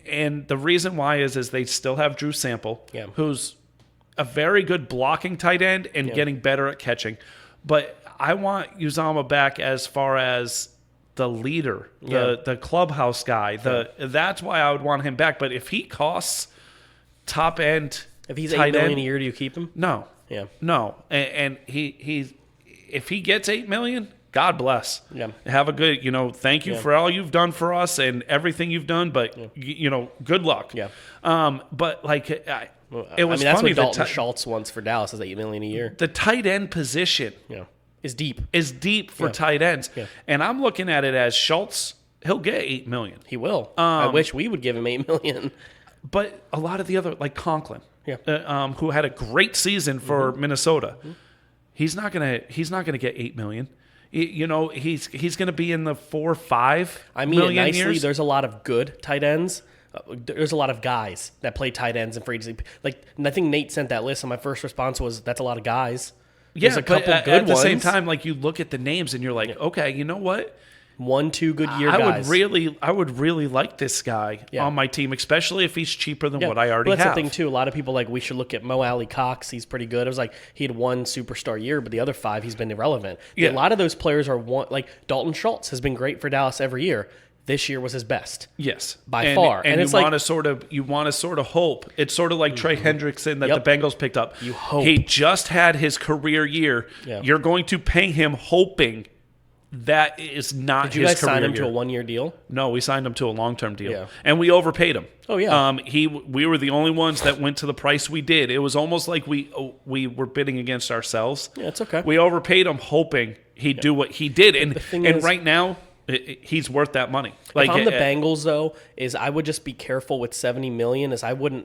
And the reason why is they still have Drew Sample, who's a very good blocking tight end and getting better at catching. But I want Uzama back as far as the leader, the clubhouse guy. That's why I would want him back. But if he costs top end, if he's $8 million a year, do you keep him? No. Yeah. No. And he if he gets $8 million, God bless. Yeah. Have a good, thank you for all you've done for us and everything you've done, but good luck. Yeah. But like it was that's funny. what Dalton Schultz wants for Dallas is $8 million a year. The tight end position is deep. For tight ends. Yeah. And I'm looking at it as Schultz, he'll get $8 million. He will. I wish we would give him $8 million. But a lot of the other, like Conklin, who had a great season for Minnesota, he's not gonna get $8 million. He's gonna be in the 4 or 5 million nicely. years. There's a lot of good tight ends. There's a lot of guys that play tight ends in free agency. Like, I think Nate sent that list, and my first response was, "That's a lot of guys." There's a couple good at the ones. same time, like you look at the names and you're like, okay, you know what? 1-2 good year guys. I would really like this guy on my team, especially if he's cheaper than what I already have. That's the thing too. A lot of people we should look at Mo Alley Cox. He's pretty good. It was like he had 1 superstar year, but the other 5 he's been irrelevant. Yeah. A lot of those players are like Dalton Schultz has been great for Dallas every year. This year was his best. Yes, by far. And you want to sort of hope. It's sort of like Trey Hendrickson that the Bengals picked up. You hope he just had his career year. Yeah. You're going to pay him hoping that is not his career year. Did you guys sign him to a 1-year deal? No, we signed him to a long-term deal, and we overpaid him. Oh yeah. We were the only ones that went to the price we did. It was almost like we were bidding against ourselves. Yeah, it's okay. We overpaid him, hoping he'd do what he did, and right now. He's worth that money. Like, if I'm the Bengals, though, I would just be careful with $70 million.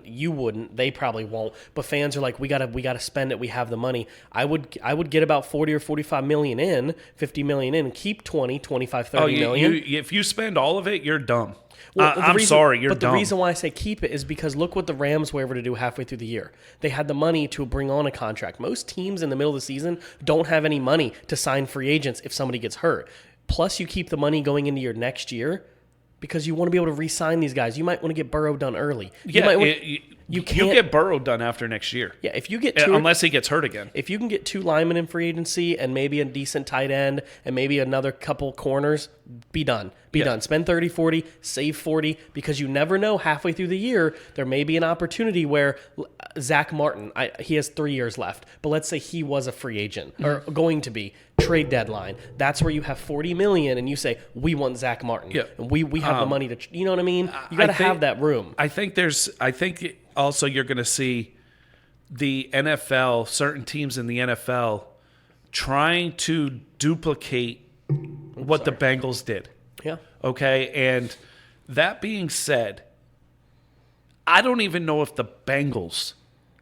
You wouldn't, they probably won't. But fans are like, we gotta spend it. We have the money. I would get about 40 or 45 million in, 50 million in, and keep 20, 25, 30 million. If you spend all of it, you're dumb. Well, I'm sorry, you're dumb. But the reason why I say keep it is because look what the Rams were able to do halfway through the year. They had the money to bring on a contract. Most teams in the middle of the season don't have any money to sign free agents if somebody gets hurt. Plus, you keep the money going into your next year because you want to be able to re-sign these guys. You might want to get Burrow done early. You can't get Burrow done after next year. Yeah, if you get unless he gets hurt again. If you can get 2 linemen in free agency and maybe a decent tight end and maybe another couple corners, be done. Be done. Spend 30, 40, save 40 because you never know halfway through the year there may be an opportunity where Zach Martin, he has 3 years left, but let's say he was a free agent or going to be trade deadline. That's where you have $40 million and you say we want Zach Martin. Yeah. And we have the money to. You know what I mean? You got to have that room. I think also you're going to see the NFL, certain teams in the NFL, trying to duplicate what the Bengals did. Yeah. Okay. And that being said, I don't even know if the Bengals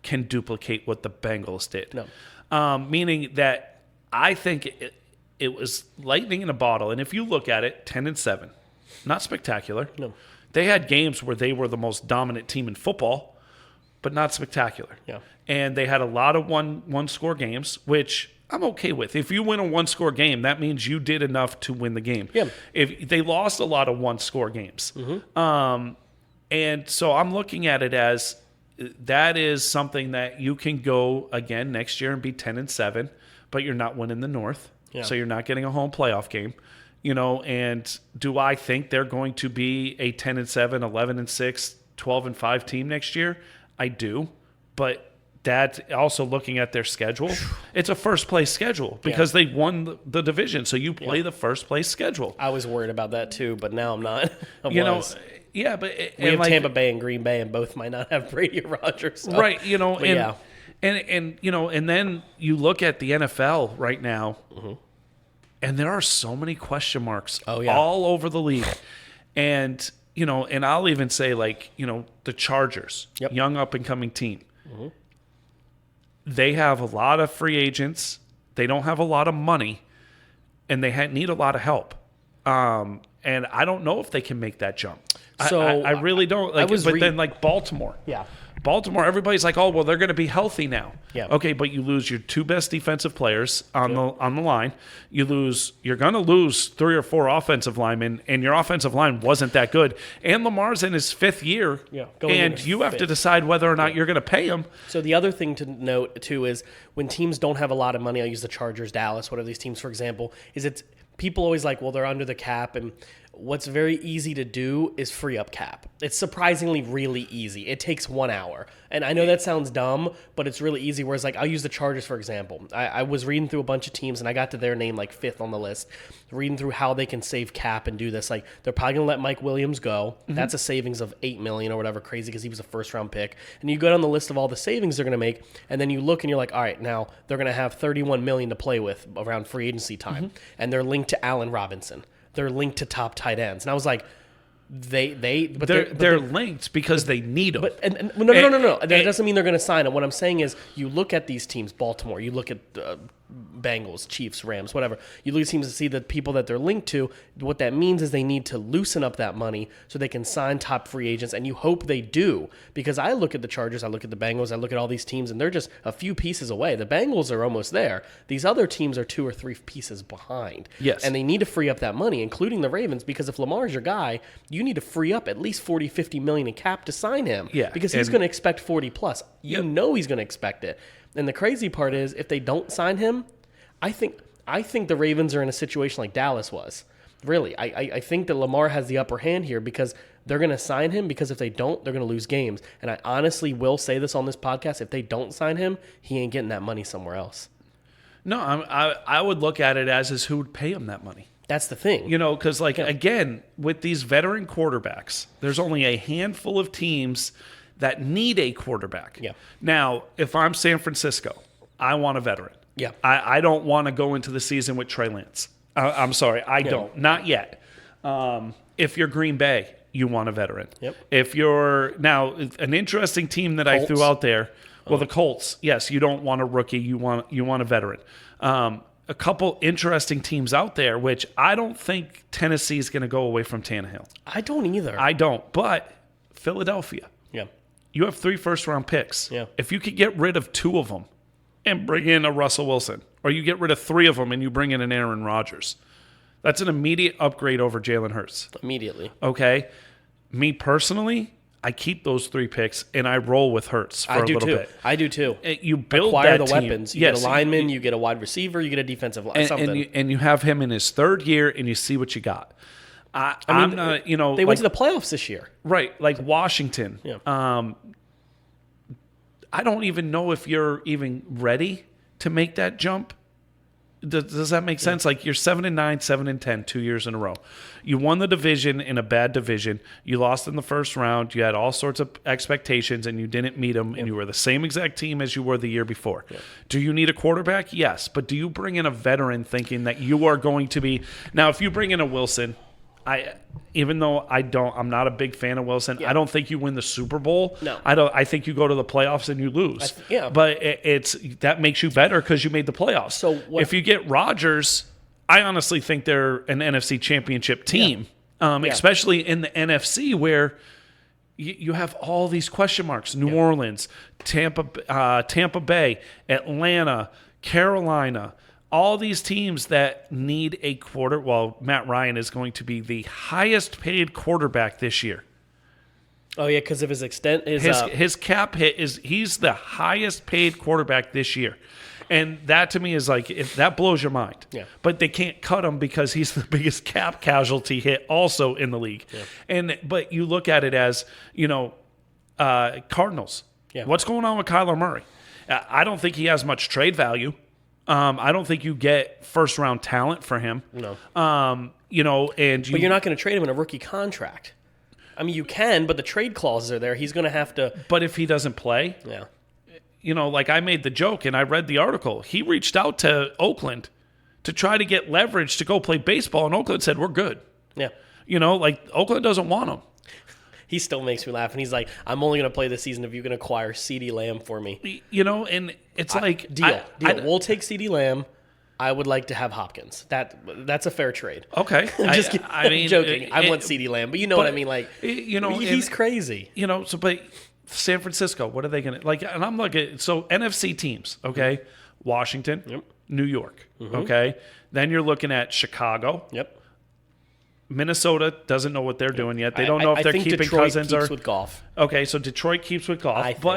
can duplicate what the Bengals did. No. Meaning that I think it was lightning in a bottle. And if you look at it, 10-7, not spectacular. No. They had games where they were the most dominant team in football, but not spectacular. Yeah. And they had a lot of one-score games, which I'm okay with. If you win a one-score game, that means you did enough to win the game. Yeah. If they lost a lot of one-score games. And so I'm looking at it as that is something that you can go again next year and be 10-7, but you're not winning the North. Yeah. So you're not getting a home playoff game. And do I think they're going to be a 10-7, 11-6, 12-5 team next year? I do. But that also looking at their schedule, it's a first place schedule because they won the division. So you play the first place schedule. I was worried about that too, but now I'm not. Yeah, but we have Tampa Bay and Green Bay, and both might not have Brady or Rodgers. So. Right, and then you look at the NFL right now, and there are so many question marks all over the league. And, and I'll even say the Chargers, young up and coming team. They have a lot of free agents. They don't have a lot of money, and they need a lot of help. And I don't know if they can make that jump. So I really don't. Then Baltimore. Yeah. Baltimore, everybody's like, oh, well, they're going to be healthy now. Yeah. Okay, but you lose your two best defensive players on the line. You're going to lose 3 or 4 offensive linemen, and your offensive line wasn't that good. And Lamar's in his 5th year, and you have to decide whether or not you're going to pay him. So the other thing to note, too, is when teams don't have a lot of money, I'll use the Chargers, Dallas, whatever these teams, for example, is people always like, well, they're under the cap, and what's very easy to do is free up cap. It's surprisingly really easy. It takes 1 hour. And I know that sounds dumb, but it's really easy. Whereas, I'll use the Chargers, for example. I was reading through a bunch of teams, and I got to their name 5th on the list, reading through how they can save cap and do this. They're probably going to let Mike Williams go. That's a savings of $8 million or whatever crazy because he was a first-round pick. And you go down the list of all the savings they're going to make, and then you look and you're like, all right, now they're going to have $31 million to play with around free agency time. And they're linked to Allen Robinson. They're linked to top tight ends. And I was like, they're linked because they need them. No. That doesn't mean they're going to sign them. What I'm saying is you look at these teams, Baltimore, you look at Bengals, Chiefs, Rams, whatever. You look at teams to see the people that they're linked to. What that means is they need to loosen up that money so they can sign top free agents, and you hope they do. Because I look at the Chargers, I look at the Bengals, I look at all these teams, and they're just a few pieces away. The Bengals are almost there. These other teams are 2 or 3 pieces behind. Yes. And they need to free up that money, including the Ravens, because if Lamar's your guy, you need to free up at least $40, $50 million in cap to sign him. Yeah. Because he's going to expect 40 plus. You know he's going to expect it. And the crazy part is if they don't sign him, I think the Ravens are in a situation like Dallas was. Really, I think that Lamar has the upper hand here because they're going to sign him because if they don't, they're going to lose games. And I honestly will say this on this podcast, if they don't sign him, he ain't getting that money somewhere else. No, I would look at it as who would pay him that money. That's the thing. Because again, with these veteran quarterbacks, there's only a handful of teams that need a quarterback. Yeah. Now, if I'm San Francisco, I want a veteran. Yeah. I don't want to go into the season with Trey Lance. I'm sorry, I don't. Not yet. If you're Green Bay, you want a veteran. Yep. If you're now an interesting team that Colts. I threw out there, the Colts. Yes, you don't want a rookie. You want a veteran. A couple interesting teams out there, which I don't think Tennessee is going to go away from Tannehill. I don't either. I don't. But Philadelphia. Yeah. You have 3 first-round picks. Yeah. If you could get rid of 2 of them and bring in a Russell Wilson, or you get rid of 3 of them and you bring in an Aaron Rodgers, that's an immediate upgrade over Jalen Hurts. Immediately. Okay? Me personally, I keep those 3 picks and I roll with Hurts for a little bit. I do too. You build acquire that the team. weapons. You get a lineman, you get a wide receiver, you get a defensive line, something. And you have him in his 3rd year and you see what you got. I'm not, they went to the playoffs this year. Right, like Washington. Yeah. I don't even know if you're even ready to make that jump. Does that make sense? Like you're 7-9, 7-10, 2 years in a row. You won the division in a bad division. You lost in the first round. You had all sorts of expectations, and you didn't meet them. And you were the same exact team as you were the year before. Yeah. Do you need a quarterback? Yes, but do you bring in a veteran thinking that you are going to be? Now, if you bring in a Wilson, Even though I'm not a big fan of Wilson. Yeah. I don't think you win the Super Bowl. No. I think you go to the playoffs and you lose. But that makes you better because you made the playoffs. So if you get Rodgers, I honestly think they're an NFC Championship team, especially in the NFC where you have all these question marks: New Orleans, Tampa Bay, Atlanta, Carolina. All these teams that need a quarter. Well, Matt Ryan is going to be the highest paid quarterback this year. Oh yeah, because of his extent, his cap hit he's the highest paid quarterback this year, and that to me is like that blows your mind. Yeah. But they can't cut him because he's the biggest cap casualty hit also in the league. Yeah. But you look at it as Cardinals. Yeah. What's going on with Kyler Murray? I don't think he has much trade value. I don't think you get first round talent for him. No. But you're not going to trade him in a rookie contract. I mean, you can, but the trade clauses are there. He's going to have to. But if he doesn't play, like I made the joke and I read the article. He reached out to Oakland to try to get leverage to go play baseball, and Oakland said we're good. Yeah. Oakland doesn't want him. He still makes me laugh, and he's like, "I'm only going to play this season if you can acquire C.D. Lamb for me." And it's deal. We'll take C.D. Lamb. I would like to have Hopkins. That's a fair trade. Okay, I'm joking. I want C.D. Lamb, but what I mean. Like, he's crazy. But San Francisco, what are they going to like? And I'm looking. So NFC teams, okay, Washington, New York, okay. Then you're looking at Chicago. Yep. Minnesota doesn't know what they're doing yet. They don't know if they're keeping Detroit Cousins keeps with Goff. Okay, so Detroit keeps with Goff. All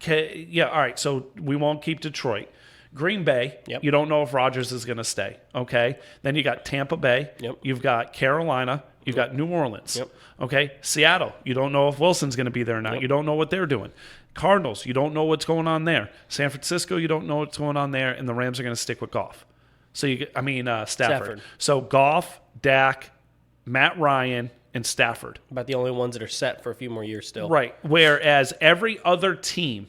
right. So we won't keep Detroit. Green Bay. Yep. You don't know if Rodgers is going to stay. Okay. Then you got Tampa Bay. Yep. You've got Carolina. You've got New Orleans. Yep. Okay. Seattle. You don't know if Wilson's going to be there or not. Yep. You don't know what they're doing. Cardinals. You don't know what's going on there. San Francisco. You don't know what's going on there. And the Rams are going to stick with Goff. So Stafford. So Goff, Dak, Matt Ryan, and Stafford. About the only ones that are set for a few more years still. Right. Whereas every other team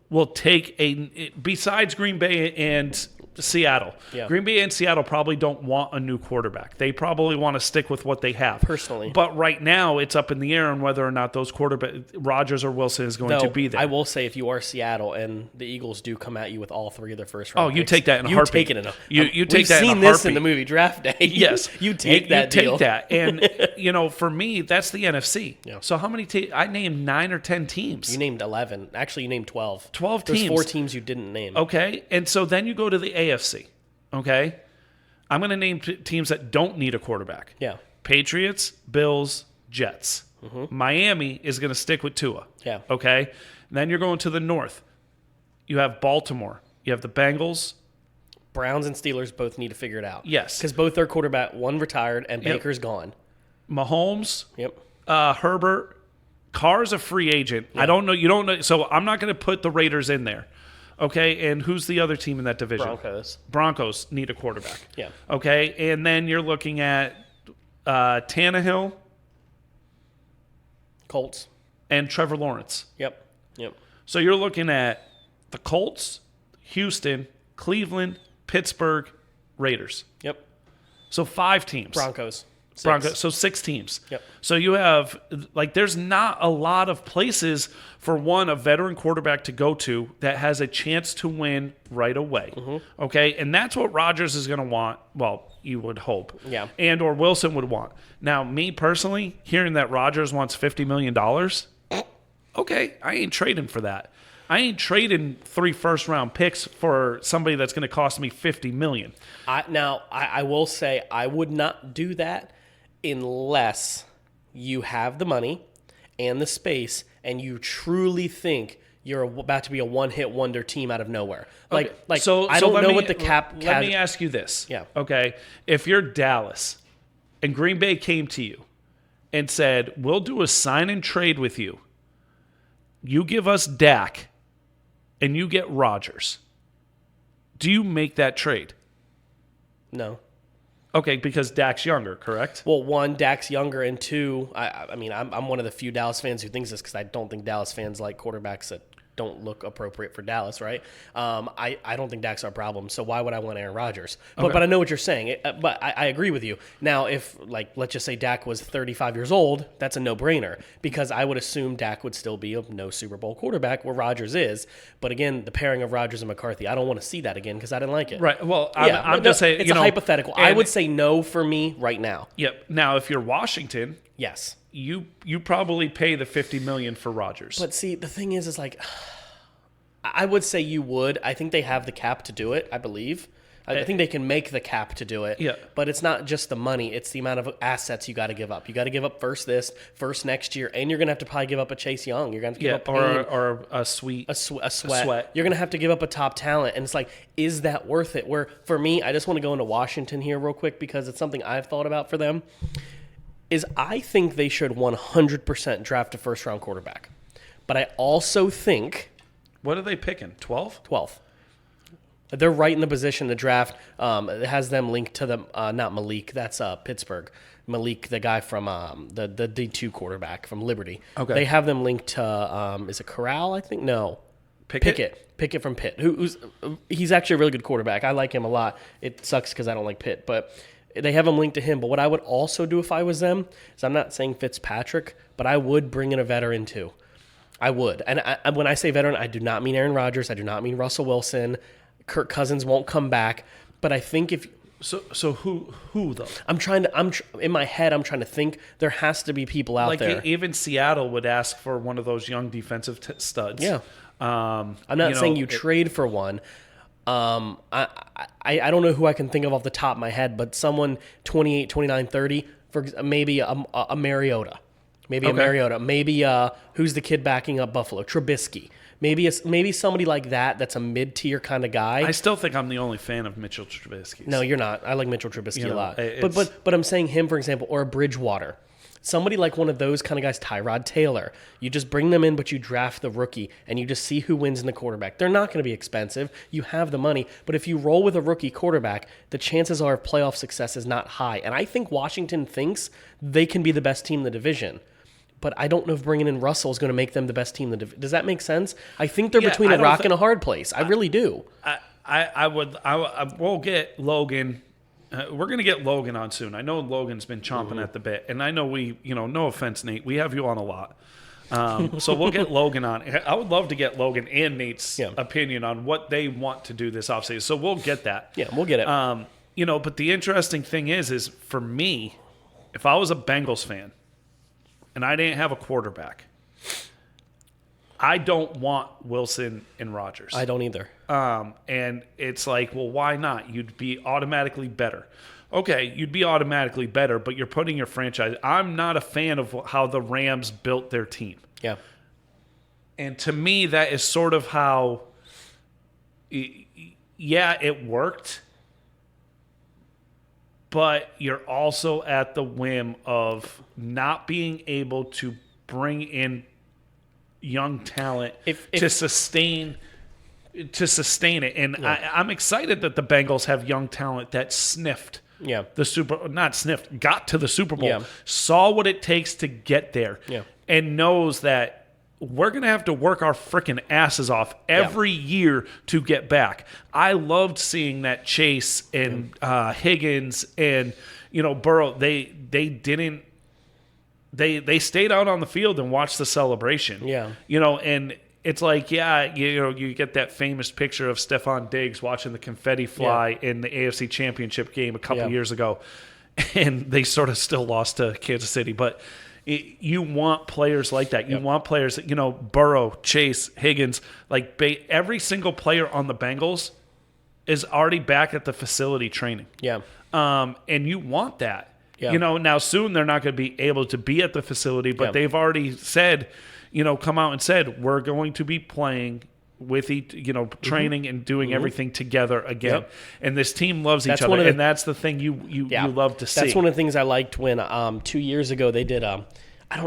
will take besides Green Bay and Seattle. Yeah. Green Bay and Seattle probably don't want a new quarterback. They probably want to stick with what they have. Personally. But right now, it's up in the air on whether or not those Rodgers or Wilson is going to be there. I will say, if you are Seattle and the Eagles do come at you with all three of their first round you take that in a heartbeat. You take it We've seen this in the movie Draft Day. Yes. You take that deal. You take that. And, for me, that's the NFC. Yeah. So how many I named 9 or 10 teams. You named 11. Actually, you named 12. 12 teams. There's 4 teams you didn't name. Okay. And so then you go to the AFC. Okay, I'm going to name teams that don't need a quarterback. Yeah. Patriots, Bills, Jets. Miami is going to stick with Tua. Yeah. Okay, then you're going to the north. You have Baltimore. You have the Bengals. Browns and Steelers both need to figure it out. Yes. Because both their quarterback, one retired and Baker's gone. Mahomes. Yep. Herbert. Carr's a free agent. Yeah. I don't know. You don't know. So I'm not going to put the Raiders in there. Okay, and who's the other team in that division? Broncos need a quarterback. Yeah. Okay, and then you're looking at Tannehill, Colts, and Trevor Lawrence. Yep. So you're looking at the Colts, Houston, Cleveland, Pittsburgh, Raiders. Yep. So 5 teams. Broncos. So 6 teams. Yep. So you have, there's not a lot of places for a veteran quarterback to go to that has a chance to win right away. Okay? And that's what Rodgers is going to want. Well, you would hope. Yeah. And or Wilson would want. Now, me personally, hearing that Rodgers wants $50 million, okay, I ain't trading for that. I ain't trading 3 first-round picks for somebody that's going to cost me $50 million. I will say I would not do that unless you have the money and the space and you truly think you're about to be a one-hit wonder team out of nowhere. I don't know what the cap... Let me ask you this. Yeah. Okay? If you're Dallas and Green Bay came to you and said, we'll do a sign and trade with you. You give us Dak and you get Rodgers. Do you make that trade? No. Okay, because Dak's younger, correct? Well, 1, Dak's younger, and 2, I'm one of the few Dallas fans who thinks this because I don't think Dallas fans like quarterbacks that don't look appropriate for Dallas, right? I don't think Dak's our problem, so why would I want Aaron Rodgers? But I know what you're saying. But I agree with you. Now, if, like, let's just say Dak was 35 years old, that's a no-brainer because I would assume Dak would still be a no Super Bowl quarterback where Rodgers is. But again, the pairing of Rodgers and McCarthy, I don't want to see that again because I didn't like it. Right. Well, I'm just saying, it's a hypothetical. I would say no for me right now. Yep. Now, if you're Washington, yes, you probably pay the $50 million for Rodgers. But see, the thing is like, I would say you would. I think they have the cap to do it. I believe. I think they can make the cap to do it. Yeah. But it's not just the money; it's the amount of assets you got to give up. You got to give up first next year, and you're going to have to probably give up a Chase Young. You're going to have to give up or a sweat. You're going to have to give up a top talent, and it's like, is that worth it? Where for me, I just want to go into Washington here real quick because it's something I've thought about for them. Is I think they should 100% draft a first-round quarterback, but I also think. What are they picking? 12? 12th. They're right in the position to draft. It has them linked to them. Not Malik. That's Pittsburgh. Malik, the guy from the D2 quarterback from Liberty. Okay. They have them linked to, is it Corral, I think? No. Pickett from Pitt. He's actually a really good quarterback. I like him a lot. It sucks because I don't like Pitt. But they have him linked to him. But what I would also do if I was them is I'm not saying Fitzpatrick, but I would bring in a veteran too. I would. And when I say veteran, I do not mean Aaron Rodgers. I do not mean Russell Wilson. Kirk Cousins won't come back. But I think if... So who though? In my head, I'm trying to think. There has to be people out there. Like even Seattle would ask for one of those young defensive studs. Yeah. I'm not saying you trade for one. I don't know who I can think of off the top of my head, but someone 28, 29, 30, for maybe a Mariota. Maybe a Mariota. Maybe who's the kid backing up Buffalo? Trubisky. Maybe somebody like that that's a mid-tier kind of guy. I still think I'm the only fan of Mitchell Trubisky. No, you're not. I like Mitchell Trubisky a lot. But I'm saying him, for example, or a Bridgewater. Somebody like one of those kind of guys, Tyrod Taylor. You just bring them in, but you draft the rookie, and you just see who wins in the quarterback. They're not going to be expensive. You have the money. But if you roll with a rookie quarterback, the chances are of playoff success is not high. And I think Washington thinks they can be the best team in the division. But I don't know if bringing in Russell is going to make them the best team in the division. Does that make sense? I think they're between a rock and a hard place. I really do. We'll get Logan. We're going to get Logan on soon. I know Logan's been chomping at the bit, and I know no offense, Nate, we have you on a lot. So we'll get Logan on. I would love to get Logan and Nate's opinion on what they want to do this offseason. So we'll get that. Yeah, we'll get it. But the interesting thing is for me, if I was a Bengals fan and I didn't have a quarterback, I don't want Wilson and Rodgers. I don't either. And it's like, well, why not? You'd be automatically better. Okay, you'd be automatically better, but you're putting your franchise. I'm not a fan of how the Rams built their team. Yeah. And to me, that is sort of how, it worked, but you're also at the whim of not being able to bring in young talent to sustain it. And I'm excited that the Bengals have young talent that sniffed got to the Super Bowl, saw what it takes to get there, and knows that we're going to have to work our freaking asses off every year to get back. I loved seeing that Chase and Higgins and Burrow, they stayed out on the field and watched the celebration. And it's like, you get that famous picture of Stephon Diggs watching the confetti fly in the AFC Championship game a couple years ago, and they sort of still lost to Kansas City. But you want players like that. You want players that, Burrow, Chase, Higgins, like every single player on the Bengals is already back at the facility training. And you want that. Now soon they're not going to be able to be at the facility, but they've already said, come out and said, we're going to be playing with each, training and doing everything together again. And this team loves each other, and that's the thing you love to see. That's one of the things I liked when 2 years ago they did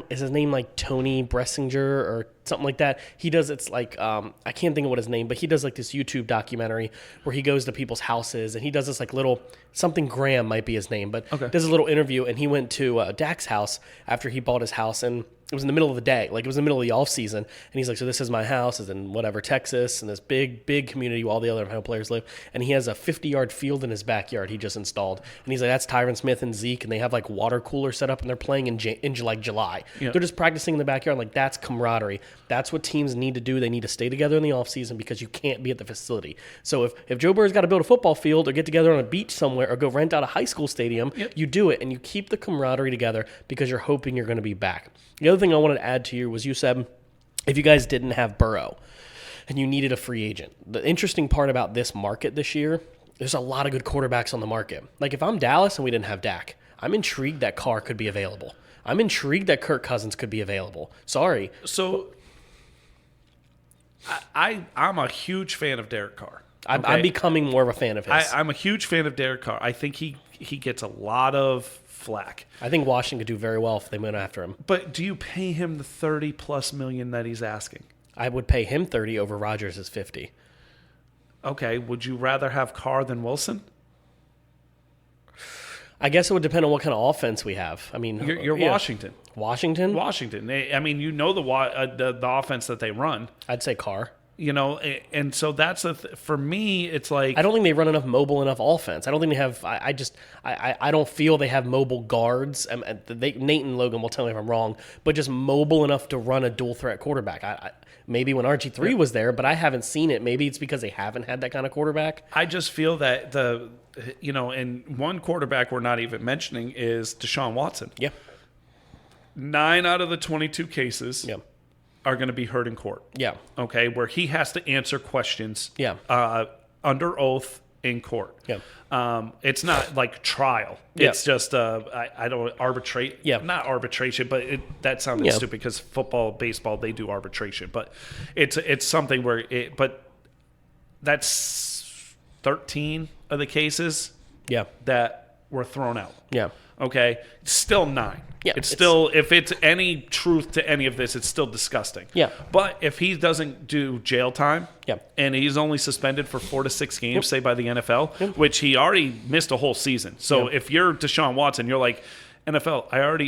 is his name like Tony Bressinger or something like that. He does, it's like, I can't think of what his name, but he does like this YouTube documentary where he goes to people's houses and he does this like little, something Graham might be his name, but does a little interview, and he went to Dak's house after he bought his house, and it was in the middle of the day, like it was in the middle of the off season, and he's like, so this is my house, it's in whatever, Texas, and this big community where all the other Ohio players live, and he has a 50-yard field in his backyard he just installed, and he's like, that's Tyron Smith and Zeke, and they have like water coolers set up, and they're playing in like July. Yep. They're just practicing in the backyard. Like, that's camaraderie. That's what teams need to do. They need to stay together in the off season because you can't be at the facility. So if Joe Burrow's got to build a football field or get together on a beach somewhere or go rent out a high school stadium, you do it, and you keep the camaraderie together because you're hoping you're going to be back. The other thing I wanted to add to you was you said if you guys didn't have Burrow and you needed a free agent. The interesting part about this market this year, there's a lot of good quarterbacks on the market. Like if I'm Dallas and we didn't have Dak, I'm intrigued that Carr could be available. I'm intrigued that Kirk Cousins could be available. Sorry. So I'm a huge fan of Derek Carr. Okay? I'm becoming more of a fan of his. I'm a huge fan of Derek Carr. I think he gets a lot of flack. I think Washington could do very well if they went after him. But do you pay him the $30+ million that he's asking? I would pay him 30 over Rodgers' 50. Okay. Would you rather have Carr than Wilson? I guess it would depend on what kind of offense we have. I mean, you're Washington. Washington. I mean, you know the offense that they run. I'd say Carr. You know, and so that's for me. It's like I don't think they run mobile enough offense. I don't think they have. I don't feel they have mobile guards. Nate and Logan will tell me if I'm wrong, but just mobile enough to run a dual threat quarterback. Maybe when RG3 was there, but I haven't seen it. Maybe it's because they haven't had that kind of quarterback. I just feel that and one quarterback we're not even mentioning is Deshaun Watson. Yeah. 9 out of the 22 cases. Yeah. Are going to be heard in court. Yeah. Okay, where he has to answer questions. Yeah. Under oath in court. Yeah. It's not like trial. Yeah. It's just I don't arbitrate. Yeah. Not arbitration, but that sounded stupid because football, baseball, they do arbitration. But it's something where but that's 13 of the cases. Yeah. That were thrown out. Yeah. Okay. Still 9. Yeah, it's still, if it's any truth to any of this, it's still disgusting. Yeah. But if he doesn't do jail time, and he's only suspended for 4 to 6 games, say by the NFL, which he already missed a whole season. So if you're Deshaun Watson, you're like, NFL,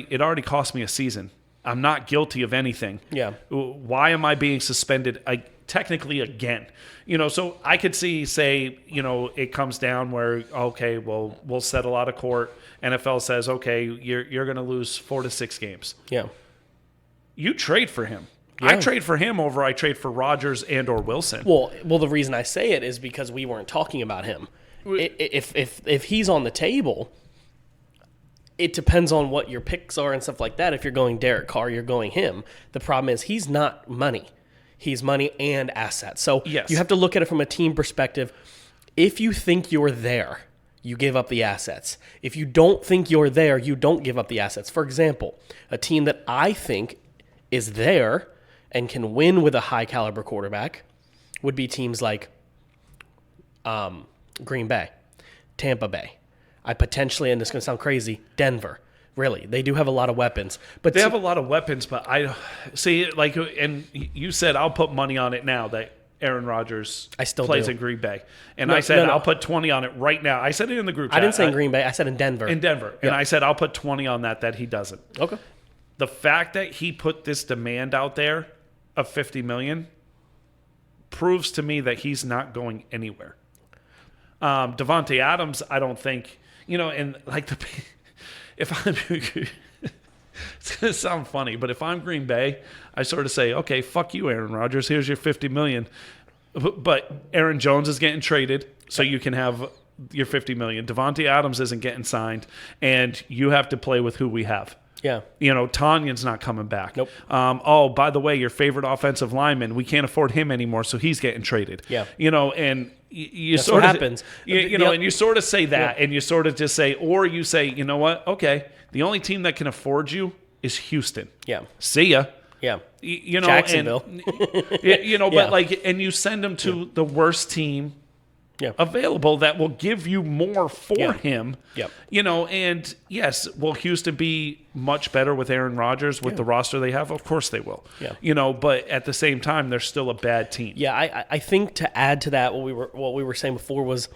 it already cost me a season. I'm not guilty of anything. Yeah. Why am I being suspended technically again? So I could say, it comes down where, okay, well, we'll settle out of court. NFL says, okay, you're going to lose 4 to 6 games. Yeah. You trade for him. Yeah. I trade for him over I trade for Rodgers and or Wilson. Well, the reason I say it is because we weren't talking about him. If he's on the table, it depends on what your picks are and stuff like that. If you're going Derek Carr, you're going him. The problem is he's not money. He's money and assets. So you have to look at it from a team perspective. If you think you're there, you give up the assets. If you don't think you're there, you don't give up the assets. For example, a team that I think is there and can win with a high-caliber quarterback would be teams like Green Bay, Tampa Bay. I potentially, and this is going to sound crazy, Denver. Really, they do have a lot of weapons. But they have a lot of weapons, but I see, and you said I'll put money on it now that Aaron Rodgers plays in Green Bay. And I said, I'll put 20 on it right now. I said it in the group chat. I didn't say in Green Bay. I said in Denver. In Denver. Yeah. And I said, I'll put 20 on that he doesn't. Okay. The fact that he put this demand out there of $50 million proves to me that he's not going anywhere. Devontae Adams, I don't think, and like if I'm it's going to sound funny, but if I'm Green Bay, I sort of say, okay, fuck you, Aaron Rodgers. Here's your $50 million. But Aaron Jones is getting traded, so you can have your $50 million. Devontae Adams isn't getting signed, and you have to play with who we have. Yeah. Tanyan's not coming back. Nope. By the way, your favorite offensive lineman, we can't afford him anymore, so he's getting traded. Yeah. And you That's sort what of happens. And you sort of say that, and you sort of just say, or you say, you know what? Okay, the only team that can afford you is Houston. Yeah. See ya. Yeah. Jacksonville. But and you send them to the worst team available that will give you more for him. Yep. And yes, will Houston be much better with Aaron Rodgers with the roster they have? Of course they will. Yeah. But at the same time, they're still a bad team. Yeah, I think to add to that, what we were saying before was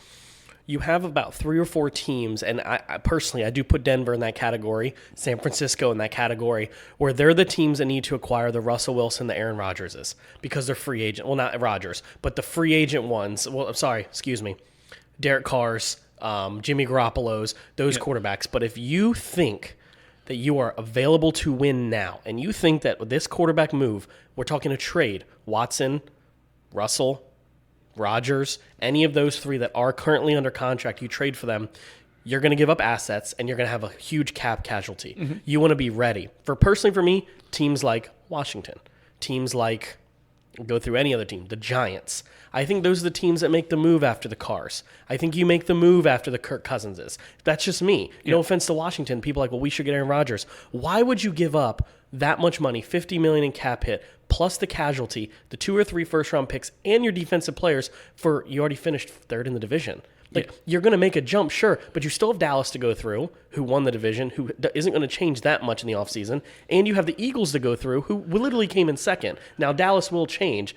you have about 3 or 4 teams, and I personally, I do put Denver in that category, San Francisco in that category, where they're the teams that need to acquire the Russell Wilson, the Aaron Rodgerses, because they're free agent. Well, not Rodgers, but the free agent ones. Well, I'm sorry, excuse me. Derek Carr's, Jimmy Garoppolo's, those quarterbacks. But if you think that you are available to win now, and you think that with this quarterback move, we're talking a trade, Watson, Russell, Rodgers, any of those 3 that are currently under contract, you trade for them, you're going to give up assets and you're going to have a huge cap casualty. Mm-hmm. You want to be ready. Personally for me, teams like Washington, teams like, go through any other team, the Giants. I think those are the teams that make the move after the Carrs. I think you make the move after the Kirk Cousinses. That's just me. No offense to Washington. People are like, well, we should get Aaron Rodgers. Why would you give up that much money, $50 million in cap hit, plus the casualty, the 2 or 3 first-round picks, and your defensive players for you already finished 3rd in the division? You're going to make a jump, sure, but you still have Dallas to go through, who won the division, who isn't going to change that much in the offseason, and you have the Eagles to go through, who literally came in 2nd. Now, Dallas will change.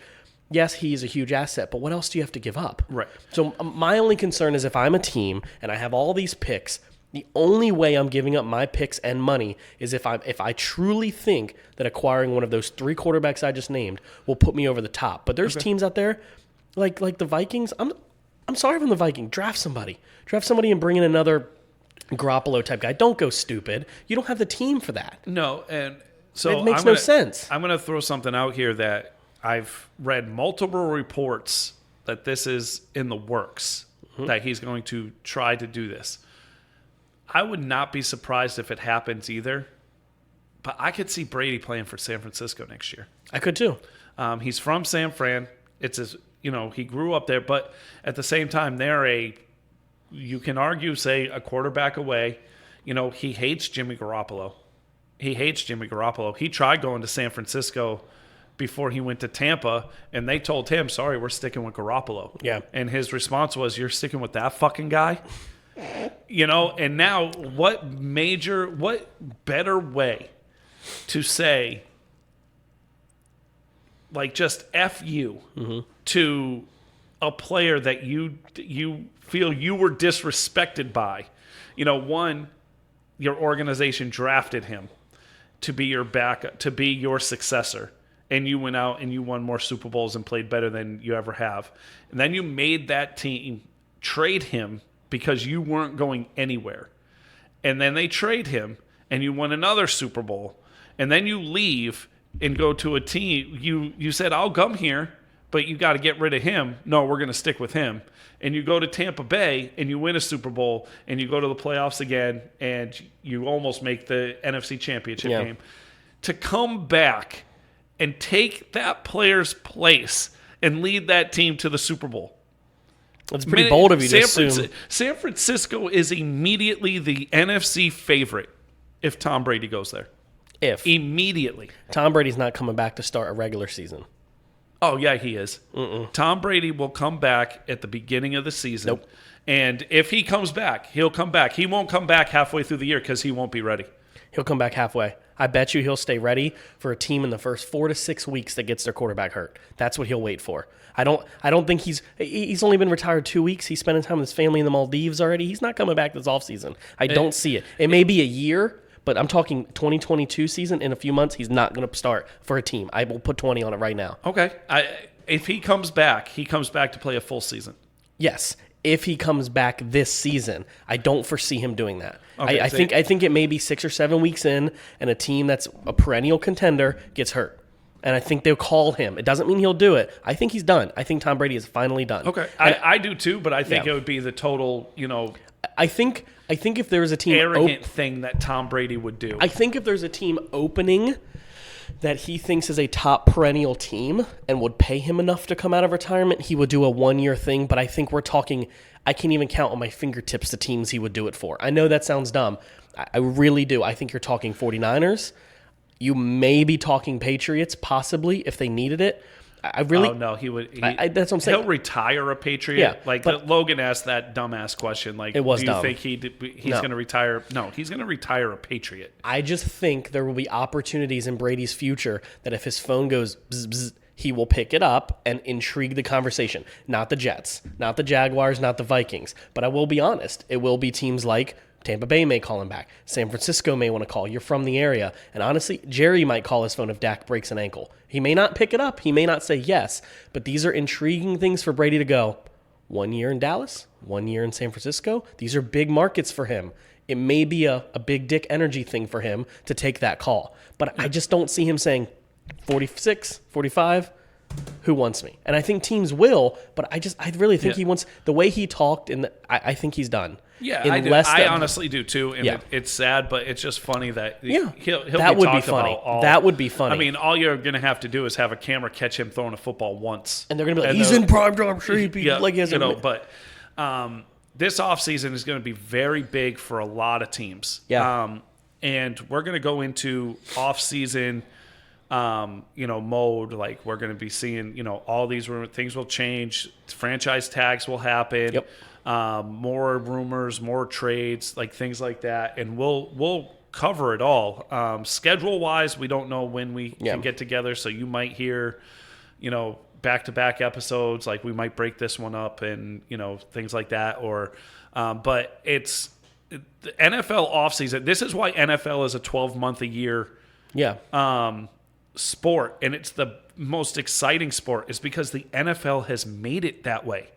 Yes, he's a huge asset, but what else do you have to give up? Right. So my only concern is if I'm a team and I have all these picks, the only way I'm giving up my picks and money is if I truly think that acquiring one of those 3 quarterbacks I just named will put me over the top. But there's teams out there like the Vikings. I'm sorry from the Vikings. Draft somebody and bring in another Garoppolo type guy. Don't go stupid. You don't have the team for that. No, and so it makes no sense. I'm going to throw something out here that I've read multiple reports that this is in the works, that he's going to try to do this. I would not be surprised if it happens either, but I could see Brady playing for San Francisco next year. I could too. He's from San Fran. It's his, he grew up there, but at the same time, you can argue, say, a quarterback away. He hates Jimmy Garoppolo. He tried going to San Francisco before he went to Tampa, and they told him, sorry, we're sticking with Garoppolo. Yeah. And his response was, you're sticking with that fucking guy? And now what better way to say, like, just F you to a player that you feel you were disrespected by. One, your organization drafted him to be your backup, to be your successor. And you went out and you won more Super Bowls and played better than you ever have. And then you made that team trade him because you weren't going anywhere. And then they trade him and you won another Super Bowl. And then you leave and go to a team. You said, I'll come here, but you got to get rid of him. No, we're going to stick with him. And you go to Tampa Bay and you win a Super Bowl and you go to the playoffs again and you almost make the NFC Championship game. To come back and take that player's place and lead that team to the Super Bowl. It's pretty bold of you to assume. San Francisco is immediately the NFC favorite if Tom Brady goes there. Immediately. Tom Brady's not coming back to start a regular season. Oh, yeah, he is. Tom Brady will come back at the beginning of the season. Nope. And if he comes back, he'll come back. He won't come back halfway through the year because he won't be ready. He'll come back halfway. I bet you he'll stay ready for a team in the first 4 to 6 weeks that gets their quarterback hurt. That's what he'll wait for. I don't think he's only been retired 2 weeks. He's spending time with his family in the Maldives already. He's not coming back this offseason. I don't see it. It may be a year, but I'm talking 2022 season. In a few months, he's not going to start for a team. I will put 20 on it right now. Okay. If he comes back to play a full season. Yes. If he comes back this season, I don't foresee him doing that. Okay, I think it may be 6 or 7 weeks in, and a team that's a perennial contender gets hurt. And I think they'll call him. It doesn't mean he'll do it. I think he's done. I think Tom Brady is finally done. Okay. I do too, but I think it would be the total, I think if there was a team arrogant thing that Tom Brady would do. I think if there's a team opening that he thinks is a top perennial team and would pay him enough to come out of retirement, he would do a 1-year thing. But I think we're talking, I can't even count on my fingertips the teams he would do it for. I know that sounds dumb. I really do. I think you're talking 49ers. You may be talking Patriots, possibly, if they needed it. I really. Oh no, he would. That's what I'm saying. He'll retire a Patriot. Yeah, like but Logan asked that dumbass question. Like, it was do you dumb. think he's going to retire? No, he's going to retire a Patriot. I just think there will be opportunities in Brady's future that if his phone goes bzz, bzz, he will pick it up and intrigue the conversation. Not the Jets, not the Jaguars, not the Vikings. But I will be honest, it will be teams like Tampa Bay may call him back. San Francisco may want to call. You're from the area. And honestly, Jerry might call his phone if Dak breaks an ankle. He may not pick it up. He may not say yes. But these are intriguing things for Brady to go. 1 year in Dallas, 1 year in San Francisco. These are big markets for him. It may be a big dick energy thing for him to take that call. But I just don't see him saying 46, 45, who wants me? And I think teams will, but I really think he wants, the way he talked, I think he's done. Yeah, I honestly do too, and it's sad, but it's just funny that he'll that be would talked be funny. about all. That would be funny. I mean, all you're going to have to do is have a camera catch him throwing a football once, and they're going to be like, he's in prime time. I'm sure he'd be like he has But this offseason is going to be very big for a lot of teams. Yeah, and we're going to go into offseason. Mode, like we're going to be seeing, all these things will change. Franchise tags will happen. Yep. More rumors, more trades, like things like that. And we'll cover it all. Schedule wise, we don't know when we can get together. So you might hear, back-to-back episodes, like we might break this one up and, things like that. Or, but it's the NFL offseason. This is why NFL is a 12-month a year. Yeah. Sport, and it's the most exciting sport, is because the NFL has made it that way.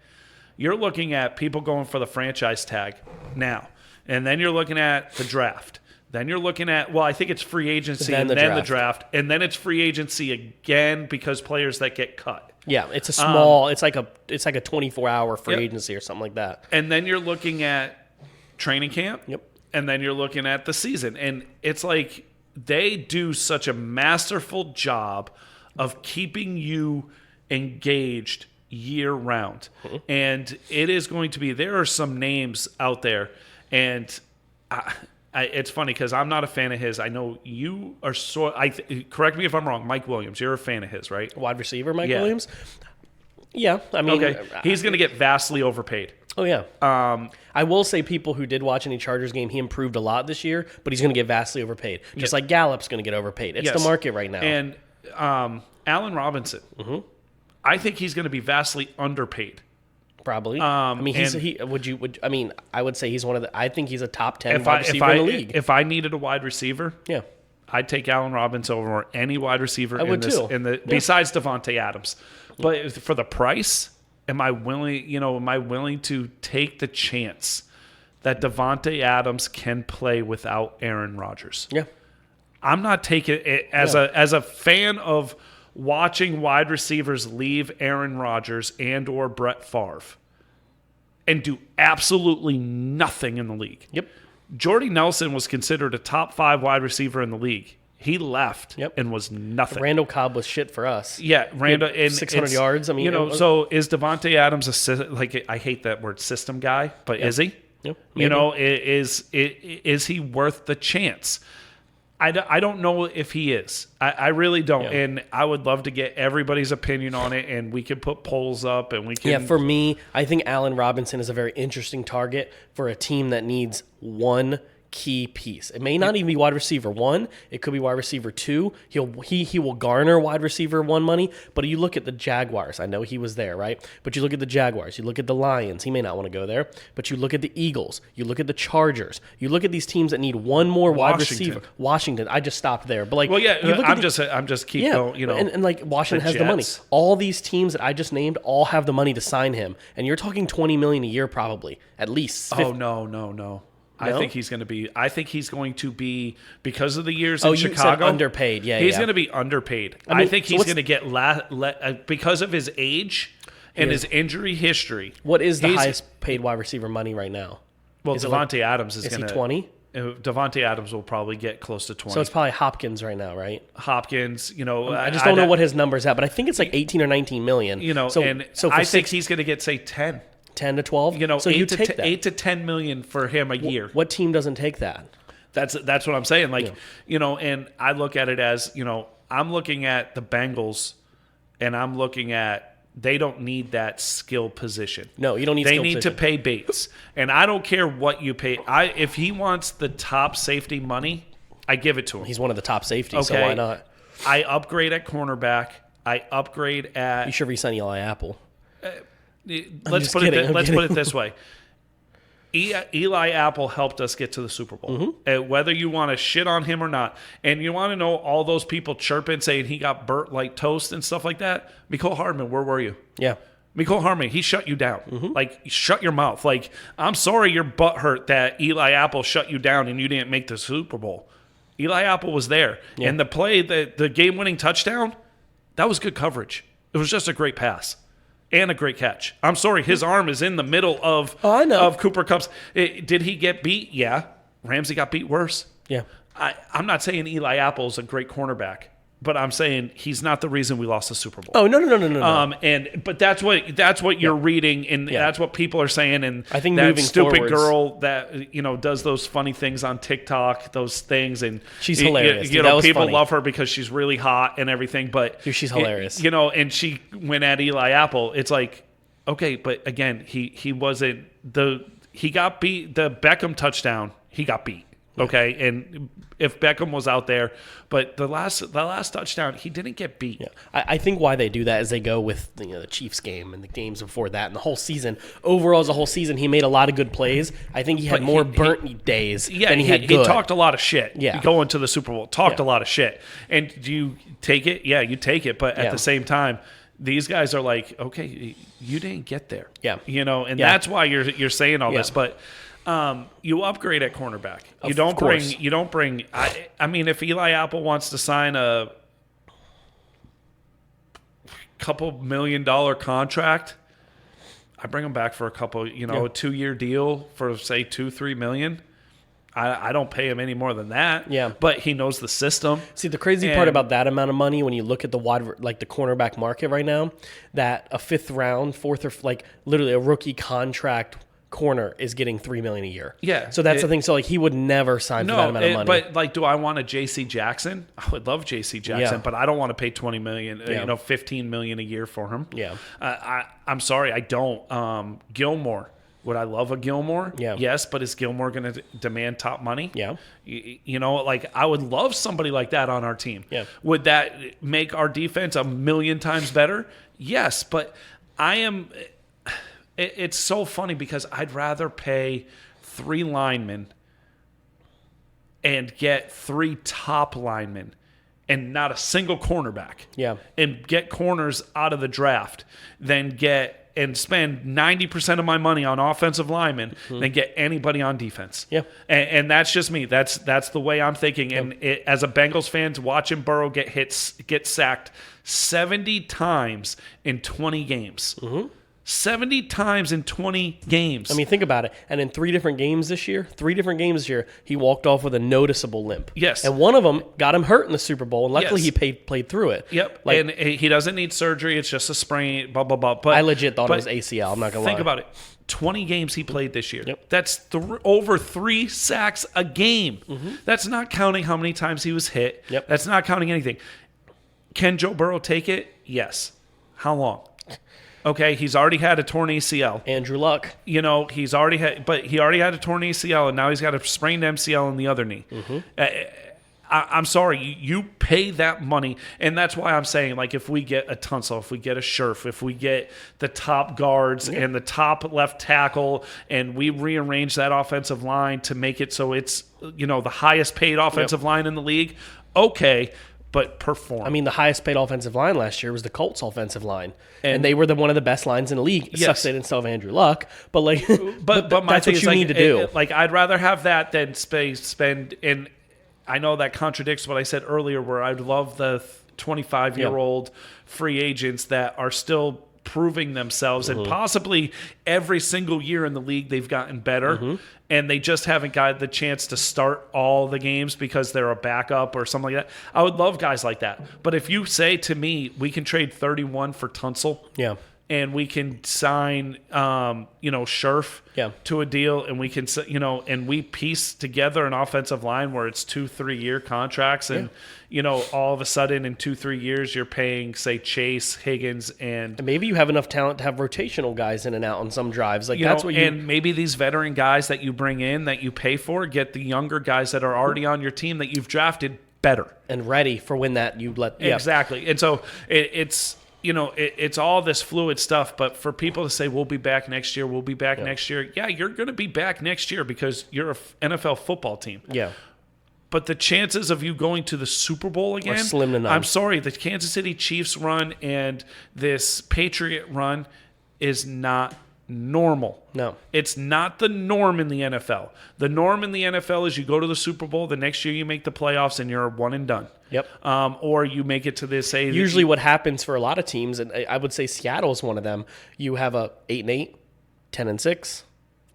You're looking at people going for the franchise tag now, and then you're looking at the draft. Then you're looking at, I think it's free agency and then the draft, and then it's free agency again because players that get cut. Yeah, it's a small. It's like a 24-hour free agency or something like that. And then you're looking at training camp. Yep. And then you're looking at the season, and it's like, they do such a masterful job of keeping you engaged year round. Mm-hmm. And it is going to be, there are some names out there, and it's funny because I'm not a fan of his. I know you are, correct me if I'm wrong, Mike Williams, you're a fan of his, right? Wide receiver Mike Williams? Yeah, I mean. Okay, he's going to get vastly overpaid. Oh, yeah. I will say people who did watch any Chargers game, he improved a lot this year, but he's going to get vastly overpaid. Just like Gallup's going to get overpaid. It's the market right now. And Allen Robinson, I think he's going to be vastly underpaid. Probably. I mean, I would say he's one of the. I think he's a top 10 wide receiver in the league. If I needed a wide receiver, I'd take Allen Robinson over any wide receiver besides Devontae Adams. But for the price, am I willing to take the chance that Devontae Adams can play without Aaron Rodgers? Yeah. I'm not taking it as a fan of watching wide receivers leave Aaron Rodgers and or Brett Favre and do absolutely nothing in the league. Yep. Jordy Nelson was considered a top 5 wide receiver in the league. He left and was nothing. Randall Cobb was shit for us. Yeah, Randall and 600 yards. I mean, so is Devontae Adams I hate that word system guy, but is he? Yep, is he worth the chance? I don't know if he is. I really don't. Yeah. And I would love to get everybody's opinion on it, and we can put polls up, and we can. Yeah, for me, I think Allen Robinson is a very interesting target for a team that needs one key piece. It may not even be wide receiver 1. It could be wide receiver 2. He will garner wide receiver 1 money. But you look at the Jaguars. I know he was there, right? But you look at the Jaguars. You look at the Lions. He may not want to go there. But you look at the Eagles. You look at the Chargers. You look at these teams that need one more wide receiver. Washington. I just stopped there. But I'm just keep going. And like Washington has the money. All these teams that I just named all have the money to sign him. And you're talking $20 million a year probably, at least. 50. Oh no. No? I think he's going to be because of the years in Chicago. You said underpaid. Yeah, he's going to be underpaid. I think he's going to get because of his age and his injury history. What is the highest paid wide receiver money right now? Well, Devontae Adams is going to. Is he 20? Devontae Adams will probably get close to 20. So it's probably Hopkins right now, right? Hopkins, I just don't know what his number's at, but I think it's like 18 or 19 million. I think he's going to get, say, 10. 10 to 12? So you take that. 8 to 10 million for him a year. What team doesn't take that? That's what I'm saying. And I look at it as, I'm looking at the Bengals and I'm looking at they don't need that skill position. No, you don't need They skill need position. to pay Bates. And I don't care what you pay. If he wants the top safety money, I give it to him. He's one of the top safeties, so why not? I upgrade at cornerback. I upgrade at... You should re-sign Eli Apple. Let's put it this way. Eli Apple helped us get to the Super Bowl. Whether you want to shit on him or not, and you want to know all those people chirping saying he got burnt like toast and stuff like that, Mecole Hardman, where were you? Yeah. Mecole Hardman, he shut you down. Like, shut your mouth. Like, I'm sorry your butt hurt that Eli Apple shut you down and you didn't make the Super Bowl. Eli Apple was there. Yeah. And the play, the game-winning touchdown, that was good coverage. It was just a great pass. And a great catch. I'm sorry, his arm is in the middle of Cooper Kupp's. Did he get beat? Yeah. Ramsey got beat worse. Yeah. I'm not saying Eli Apple's a great cornerback, but I'm saying he's not the reason we lost the Super Bowl. Oh, no. But that's what you're reading, and that's what people are saying. And I think that moving stupid forwards, girl that does those funny things on TikTok, those things, and she's hilarious. People funny. love her because she's really hot and everything. But Dude, she's hilarious. And she went at Eli Apple. It's like, okay, but again, he wasn't he got beat. The Beckham touchdown, he got beat. Okay, and if Beckham was out there, but the last touchdown, he didn't get beat. Yeah. I think why they do that is they go with the Chiefs game and the games before that and the whole season. Overall, as a whole season, he made a lot of good plays. I think he had more burnt days than he had good. He talked a lot of shit. Yeah. Going to the Super Bowl, talked a lot of shit. And do you take it? Yeah, you take it. But at the same time, these guys are like, okay, you didn't get there. Yeah. And that's why you're saying all this. But you upgrade at cornerback. You don't bring. I mean, if Eli Apple wants to sign a couple $1 million contract, I bring him back for a couple. A 2-year deal for say $2-3 million. I don't pay him any more than that. Yeah, but he knows the system. See, the crazy part about that amount of money, when you look at the the cornerback market right now, that a 5th round, 4th, or literally a rookie contract corner is getting $3 million a year. Yeah. So that's the thing. So he would never sign for that amount of money. But do I want a J.C. Jackson? I would love J.C. Jackson, but I don't want to pay $20 million, $15 million a year for him. Yeah. I'm sorry, I don't. Gilmore. Would I love a Gilmore? Yeah. Yes, but is Gilmore going to demand top money? Yeah. I would love somebody like that on our team. Yeah. Would that make our defense 1,000,000 times better? Yes, but I am. It's so funny because I'd rather pay 3 linemen and get 3 top linemen and not a single cornerback. Yeah. And get corners out of the draft than and spend 90% of my money on offensive linemen than get anybody on defense. Yeah. And that's just me. That's the way I'm thinking. And as a Bengals fan, watching Burrow get sacked 70 times in 20 games. 70 times in 20 games. I mean, think about it. And in 3 different games this year, he walked off with a noticeable limp. Yes. And one of them got him hurt in the Super Bowl, and luckily he played through it. Yep. And he doesn't need surgery. It's just a sprain, blah, blah, blah. But I legit thought it was ACL. I'm not going to lie. Think about it. 20 games he played this year. Yep. That's over 3 sacks a game. That's not counting how many times he was hit. Yep. That's not counting anything. Can Joe Burrow take it? Yes. How long? Okay, he's already had a torn ACL. Andrew Luck. He already had a torn ACL, and now he's got a sprained MCL in the other knee. I'm sorry, you pay that money, and that's why I'm saying, if we get a Tunsil, if we get a Scherf, if we get the top guards and the top left tackle, and we rearrange that offensive line to make it so it's the highest paid offensive line in the league, okay. But perform. I mean, the highest paid offensive line last year was the Colts offensive line. And they were one of the best lines in the league. It sucks they didn't still have Andrew Luck. But but that's what you need to do. I'd rather have that than spend. And I know that contradicts what I said earlier, where I'd love the 25-year-old free agents that are still proving themselves, and possibly every single year in the league they've gotten better, and they just haven't got the chance to start all the games because they're a backup or something like that. I would love guys like that. But if you say to me, we can trade 31 for Tunsil, and we can sign, Scherf to a deal, and we can, and we piece together an offensive line where it's 2-3 year contracts, and all of a sudden in 2-3 years you're paying, say, Chase, Higgins, and maybe you have enough talent to have rotational guys in and out on some drives. Like that's what you. And maybe these veteran guys that you bring in that you pay for get the younger guys that are already on your team that you've drafted better and ready for when that you let. Exactly, and so it's. It's all this fluid stuff, but for people to say, we'll be back next year, next year. Yeah, you're going to be back next year because you're an NFL football team. Yeah. But the chances of you going to the Super Bowl again, are slim to none. I'm sorry, the Kansas City Chiefs run and this Patriot run is not normal. No. It's not the norm in the NFL. The norm in the NFL is you go to the Super Bowl, the next year you make the playoffs, and you're one and done. Yep. Or you make it to this. Usually what happens for a lot of teams, and I would say Seattle is one of them, you have a 8-8, 10-6,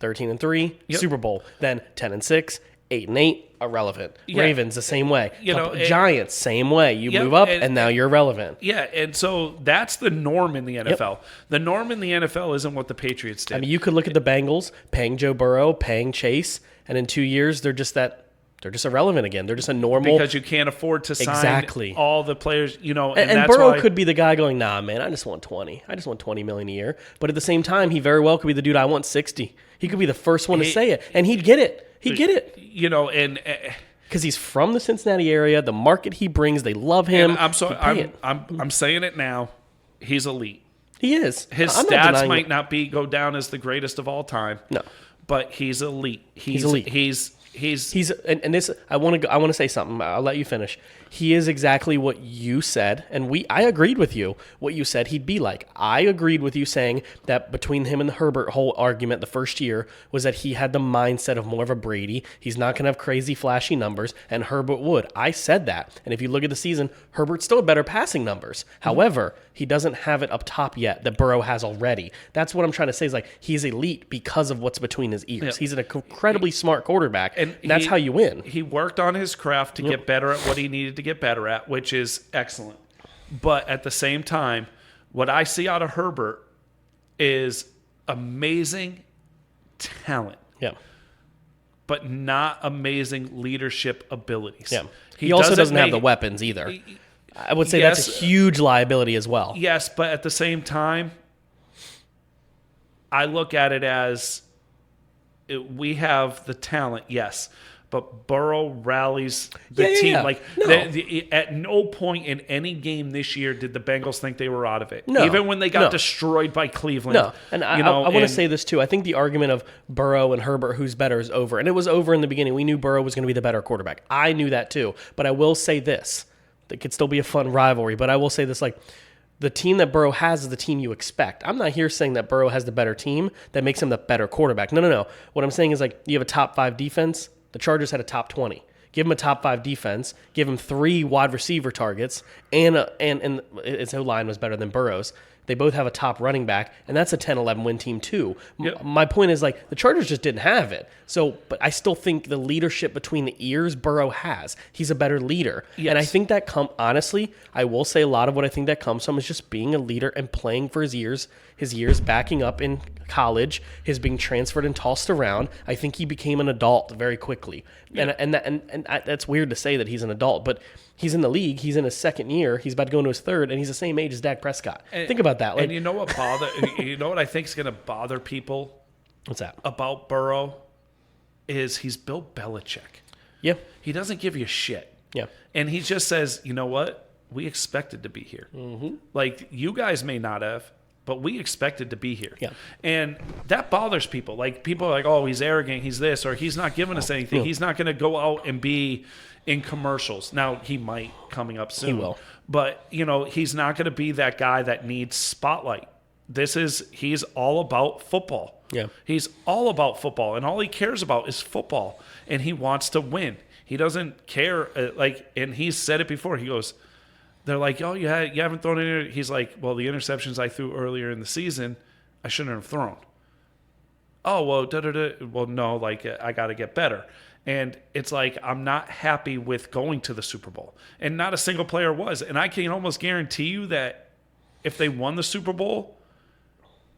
13-3, Super Bowl, then 10-6, 8-8, irrelevant. Yeah. Ravens the same way. Giants same way. You move up and now you're relevant. Yeah, and so that's the norm in the NFL. Yep. The norm in the NFL isn't what the Patriots did. I mean, you could look at the Bengals paying Joe Burrow, paying Chase, and in 2 years they're just irrelevant again. They're just a normal because you can't afford to sign all the players. And that's Burrow could be the guy going, nah, man, I just want 20. I just want $20 million a year. But at the same time, he very well could be the dude. I want 60. He could be the first one to say it, and he'd get it. He'd get it. And because he's from the Cincinnati area, the market he brings, they love him. And I'm sorry, I'm saying it now. He's elite. He is. His stats might not go down as the greatest of all time. No, but he's elite. He's elite. And this. I want to say something. I'll let you finish. He is exactly what you said, and I agreed with you. What you said he'd be like. I agreed with you saying that between him and the Herbert whole argument the first year was that he had the mindset of more of a Brady. He's not going to have crazy flashy numbers, and Herbert would. I said that, and if you look at the season, Herbert still had better passing numbers. However, he doesn't have it up top yet that Burrow has already. That's what I'm trying to say is like he's elite because of what's between his ears. Yeah. He's an incredibly smart quarterback, and that's how you win. He worked on his craft to get better at what he needed to get better at, which is excellent. But at the same time, what I see out of Herbert is amazing talent. Yeah. But not amazing leadership abilities. Yeah. He also doesn't have the weapons either. I would say that's a huge liability as well. Yes, but at the same time, I look at it as we have the talent, yes, but Burrow rallies the team. Yeah. Like at no point in any game this year did the Bengals think they were out of it. No. Even when they got destroyed by Cleveland. No, and I want to say this too. I think the argument of Burrow and Herbert, who's better, is over. And it was over in the beginning. We knew Burrow was going to be the better quarterback. I knew that too. But I will say this. It could still be a fun rivalry, but I will say this, like, the team that Burrow has is the team you expect. I'm not here saying that Burrow has the better team that makes him the better quarterback. No. What I'm saying is, like, you have a top 5 defense. The Chargers had a top 20. Give him a top 5 defense. Give him 3 wide receiver targets, and his O-line was better than Burrow's. They both have a top running back, and that's a 10-11 win team too. Yep. My point is, like, the Chargers just didn't have it. So, but I still think the leadership between the ears Burrow has. He's a better leader. Yes. And I think that honestly, I will say a lot of what I think that comes from is just being a leader and playing for his years backing up in college, his being transferred and tossed around. I think he became an adult very quickly. Yeah. And that's weird to say that he's an adult, but he's in the league. He's in his second year. He's about to go into his third, and he's the same age as Dak Prescott. Think about that. Like, and you know what you know what I think is going to bother people? What's that? About Burrow is he's Bill Belichick. Yeah. He doesn't give you shit. Yeah. And he just says, you know what? We expected to be here. Mm-hmm. Like, you guys may not have, but we expected to be here. Yeah. And that bothers people. Like, people are like, oh, he's arrogant, he's this, or he's not giving us anything. He's not going to go out and be in commercials. Now, he might coming up soon. He will. But, he's not going to be that guy that needs spotlight. He's all about football. Yeah. He's all about football, and all he cares about is football, and he wants to win. He doesn't care, and he's said it before. He goes, they're like, oh, you haven't thrown any. He's like, well, the interceptions I threw earlier in the season, I shouldn't have thrown. Oh, well, well, no, I got to get better. And it's like, I'm not happy with going to the Super Bowl. And not a single player was. And I can almost guarantee you that if they won the Super Bowl,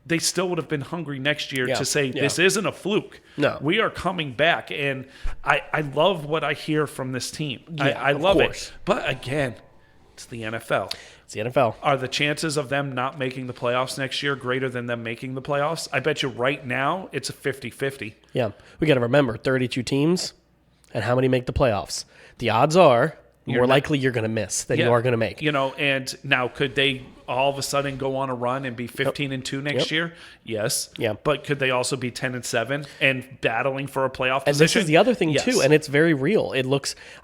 they still would have been hungry next year Yeah. to say, Yeah. this isn't a fluke. No. We are coming back. And I love what I hear from this team. Yeah, I of love course. it. But again, it's the NFL. It's the NFL. Are the chances of them not making the playoffs next year greater than them making the playoffs? I bet you right now it's a 50-50. Yeah. We got to remember 32 teams, and how many make the playoffs? The odds are more likely you're going to miss than you are going to make. You know, and now could they all of a sudden go on a run and be 15-2 next year? Yes. Yeah. But could they also be 10-7 and battling for a playoff And position? this is the other thing Yes. too, and it's very real.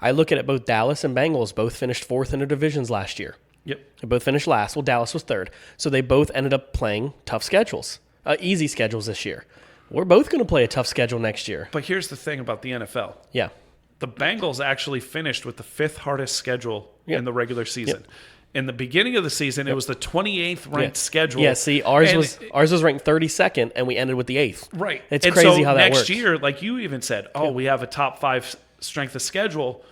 I look at it, both Dallas and Bengals both finished fourth in their divisions last year. Yep. They both finished last. Well, Dallas was third. So they both ended up playing tough schedules, easy schedules this year. We're both going to play a tough schedule next year. But here's the thing about the NFL. Yeah. The Bengals actually finished with the 5th hardest schedule in the regular season. Yep. In the beginning of the season, it was the 28th ranked schedule. Yeah, see, ours was ranked 32nd, and we ended with the 8th. Right. It's and crazy so how that next works. year, like you even said, we have a top 5 strength of schedule.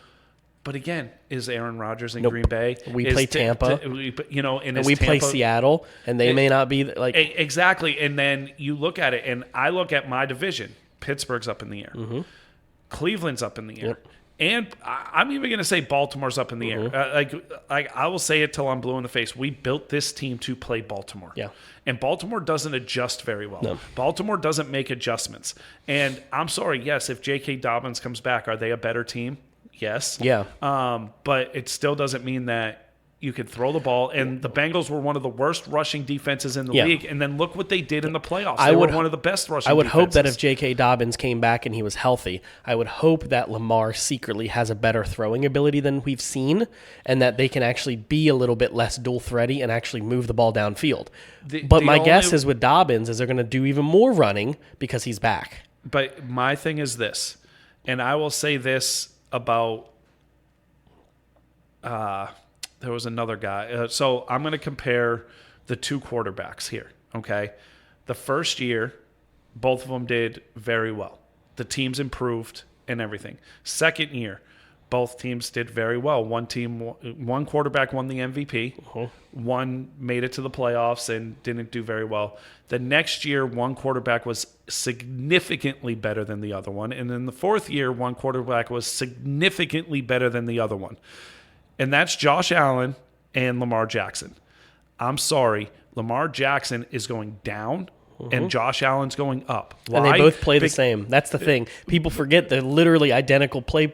But again, is Aaron Rodgers in Green Bay? We play Tampa. And we Tampa, play Seattle, and they may not be like... Exactly. And then you look at it, and I look at my division. Pittsburgh's up in the air. Mm-hmm. Cleveland's up in the air. And I'm even going to say Baltimore's up in the air. I will say it till I'm blue in the face. We built this team to play Baltimore. Yeah. And Baltimore doesn't adjust very well. No. Baltimore doesn't make adjustments. And I'm sorry, yes, if J.K. Dobbins comes back, are they a better team? Yes. Yeah. But it still doesn't mean that you could throw the ball. And the Bengals were one of the worst rushing defenses in the league. And then look what they did in the playoffs. They were one of the best rushing defenses. I would hope that if J.K. Dobbins came back and he was healthy, I would hope that Lamar secretly has a better throwing ability than we've seen, and that they can actually be a little bit less dual-thready and actually move the ball downfield. But my guess is with Dobbins is they're going to do even more running because he's back. But my thing is this, and I will say this about there was another guy. So I'm going to compare the two quarterbacks here, okay? The first year, both of them did very well. The teams improved and everything. Second year, both teams did very well. One quarterback won the MVP. One made it to the playoffs and didn't do very well. The next year, one quarterback was significantly better than the other one. And then the fourth year, one quarterback was significantly better than the other one. And that's Josh Allen and Lamar Jackson. I'm sorry, Lamar Jackson is going down and Josh Allen's going up. Why? And they both play the same. That's the thing. People forget they're literally identical play.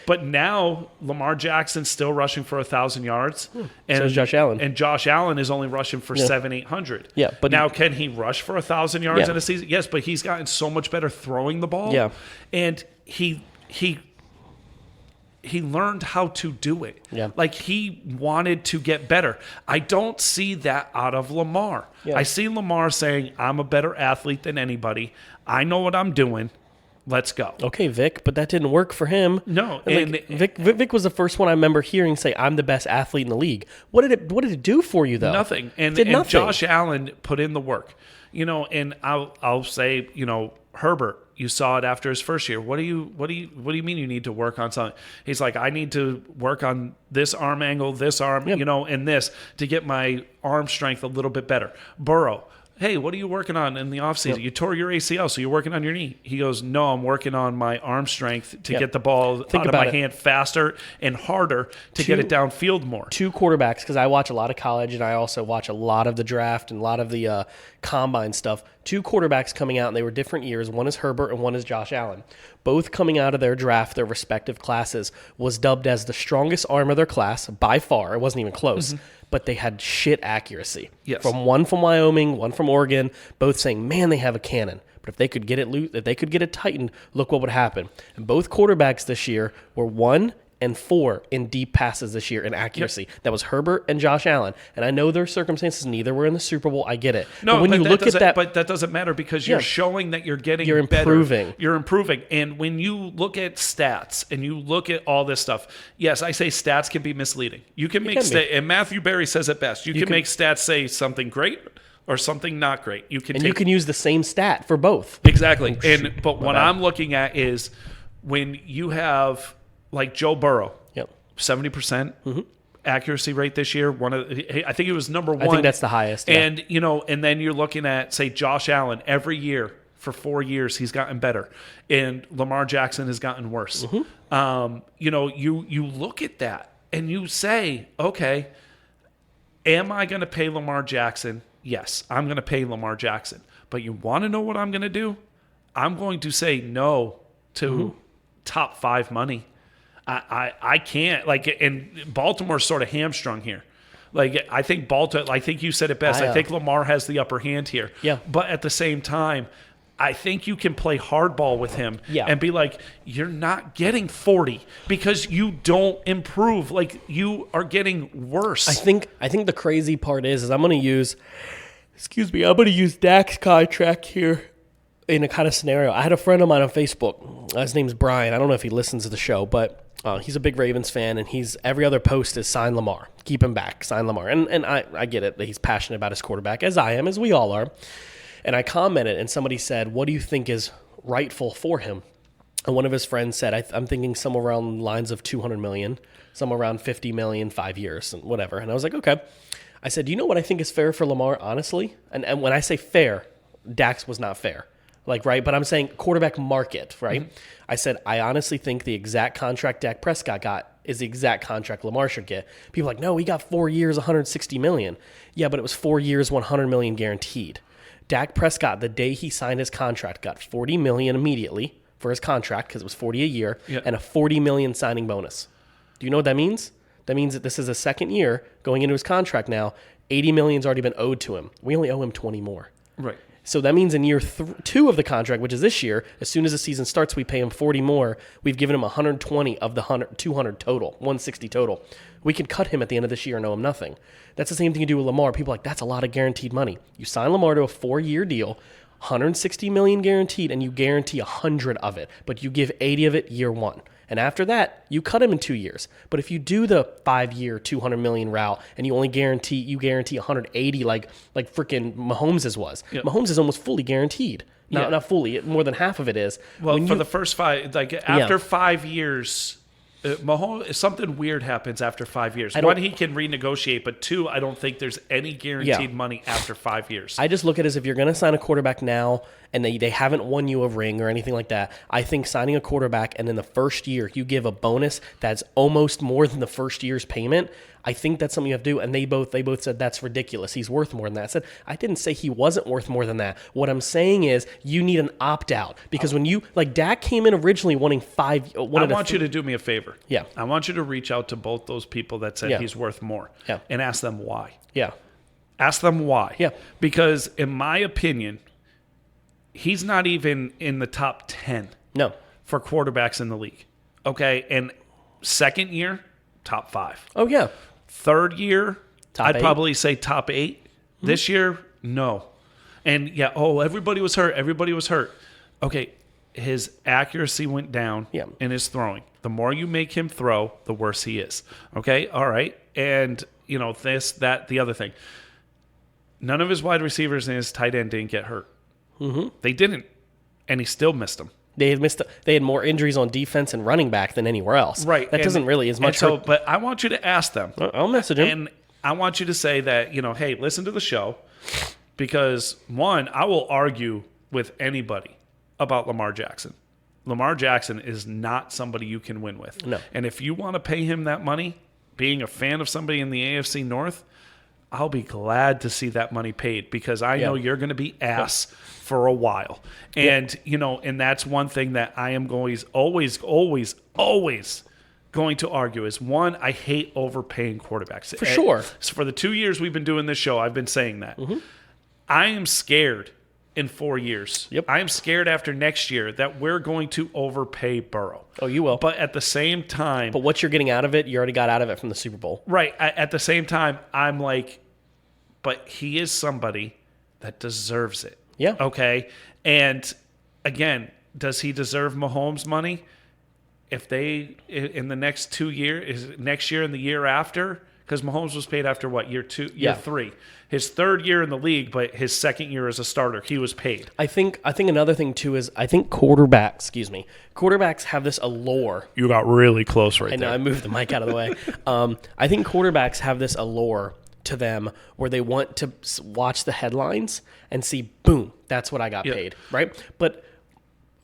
But now Lamar Jackson's still rushing for 1,000 yards. And so is Josh Allen. And Josh Allen is only rushing for 700-800. Yeah, but now can he rush for 1,000 yards in a season? Yes, but he's gotten so much better throwing the ball. Yeah. And he learned how to do it. Yeah. Like he wanted to get better. I don't see that out of Lamar. Yeah. I see Lamar saying, I'm a better athlete than anybody. I know what I'm doing. Let's go. Okay, Vic, but that didn't work for him. No. And Vic was the first one I remember hearing say, I'm the best athlete in the league. What did it do for you, though? Nothing. And nothing. Josh Allen put in the work. And I'll say, Herbert, you saw it after his first year. What do you mean you need to work on something? He's like, I need to work on this arm angle, this arm, and this to get my arm strength a little bit better. Burrow, hey, what are you working on in the offseason? You tore your ACL, so you're working on your knee. He goes, no, I'm working on my arm strength to get the ball out of my hand faster and harder to get it downfield more. Two quarterbacks, because I watch a lot of college and I also watch a lot of the draft and a lot of the combine stuff. Two quarterbacks coming out, and they were different years. One is Herbert and one is Josh Allen. Both coming out of their draft, their respective classes, was dubbed as the strongest arm of their class by far. It wasn't even close. But they had shit accuracy. Yes. One from Wyoming, one from Oregon, both saying, man, they have a cannon. But if they could get it loose, if they could get it tightened, look what would happen. And both quarterbacks this year were 1 and 4 in deep passes this year in accuracy. Yep. That was Herbert and Josh Allen. And I know their circumstances, neither were in the Super Bowl. I get it. No, but when you look at that, but that doesn't matter because you're showing that you're getting you're improving. better. You're improving. And when you look at stats and you look at all this stuff, yes, I say stats can be misleading. You can make and Matthew Berry says it best. You can make stats say something great or something not great. You can use the same stat for both. Exactly. But what I'm looking at is when you have like Joe Burrow, 70%, accuracy rate this year. I think it was number one. I think that's the highest. Yeah. And, and then you're looking at, say, Josh Allen. Every year for 4 years, he's gotten better. And Lamar Jackson has gotten worse. Mm-hmm. You look at that and you say, okay, am I going to pay Lamar Jackson? Yes, I'm going to pay Lamar Jackson. But you want to know what I'm going to do? I'm going to say no to top 5 money. I can't. And Baltimore's sort of hamstrung here. I think I think you said it best. I think Lamar has the upper hand here. Yeah. But at the same time, I think you can play hardball with him and be like, you're not getting 40 because you don't improve. You are getting worse. I think the crazy part is I'm going to use Dak's contract here in a kind of scenario. I had a friend of mine on Facebook. His name's Brian. I don't know if he listens to the show, but he's a big Ravens fan, and every other post is sign Lamar, keep him back, sign Lamar. And I get it that he's passionate about his quarterback, as I am, as we all are. And I commented, and somebody said, what do you think is rightful for him? And one of his friends said, I'm thinking somewhere around lines of $200 million, somewhere around $50 million, 5 years, and whatever. And I was like, okay. I said, do you know what I think is fair for Lamar, honestly? And when I say fair, Dax was not fair. Right? But I'm saying quarterback market, right? Mm-hmm. I said, I honestly think the exact contract Dak Prescott got is the exact contract Lamar should get. People are like, no, he got 4 years, $160 million. Yeah, but it was 4 years, $100 million guaranteed. Dak Prescott, the day he signed his contract, got $40 million immediately for his contract because it was $40 a year and a $40 million signing bonus. Do you know what that means? That means that this is a second year going into his contract now. $80 million's already been owed to him. We only owe him 20 more. Right. So that means in year 2 of the contract, which is this year, as soon as the season starts, we pay him 40 more. We've given him 120 of the 200 total, 160 total. We can cut him at the end of this year and owe him nothing. That's the same thing you do with Lamar. People are like, that's a lot of guaranteed money. You sign Lamar to a 4-year deal, $160 million guaranteed, and you guarantee 100 of it, but you give 80 of it year 1. And after that, you cut him in 2 years. But if you do the 5-year, $200 million route, and you guarantee 180 like freaking Mahomes' was. Yep. Mahomes is almost fully guaranteed. Not fully. More than half of it is. Well, the first 5, after 5 years, Mahomes, something weird happens after 5 years. 1, he can renegotiate, but 2, I don't think there's any guaranteed money after 5 years. I just look at it as if you're going to sign a quarterback now and they haven't won you a ring or anything like that. I think signing a quarterback and in the first year you give a bonus that's almost more than the first year's payment. I think that's something you have to do. And they both said that's ridiculous. He's worth more than that. I said, I didn't say he wasn't worth more than that. What I'm saying is you need an opt-out because when Dak came in originally wanting 5. I want you to do me a favor. Yeah. I want you to reach out to both those people that said he's worth more and ask them why. Yeah. Ask them why. Yeah. Because in my opinion, he's not even in the top 10 for quarterbacks in the league. Okay. And second year, top 5. Oh, yeah. Third year, I'd 8. probably say top 8. Mm-hmm. This year, no. And everybody was hurt. Okay. His accuracy went down in his throwing. The more you make him throw, the worse he is. Okay. All right. And the other thing. None of his wide receivers and his tight end didn't get hurt. Mm-hmm. They didn't, and he still missed them. They had more injuries on defense and running back than anywhere else. Right. That doesn't really as much. But I want you to ask them. I'll message him. And I want you to say that, hey, listen to the show, because 1, I will argue with anybody about Lamar Jackson. Lamar Jackson is not somebody you can win with. No. And if you want to pay him that money, being a fan of somebody in the AFC North, I'll be glad to see that money paid because I know you're going to be ass for a while. And, and that's one thing that I am always going to argue is 1, I hate overpaying quarterbacks. For sure. For the 2 years we've been doing this show, I've been saying that. Mm-hmm. I am scared in 4 years. Yep. I am scared after next year that we're going to overpay Burrow. Oh, you will. But at the same time... But what you're getting out of it, you already got out of it from the Super Bowl. Right. At the same time, I'm like, but he is somebody that deserves it. Yeah. Okay? And, again, does he deserve Mahomes' money? If they, in the next 2 years, next year and the year after, because Mahomes was paid after what, year 3. His third year in the league, but his second year as a starter, he was paid. I think another thing too is I think quarterbacks have this allure. You got really close right I know, there. I moved the mic out of the way. I think quarterbacks have this allure to them where they want to watch the headlines and see, boom, that's what I got paid, right? But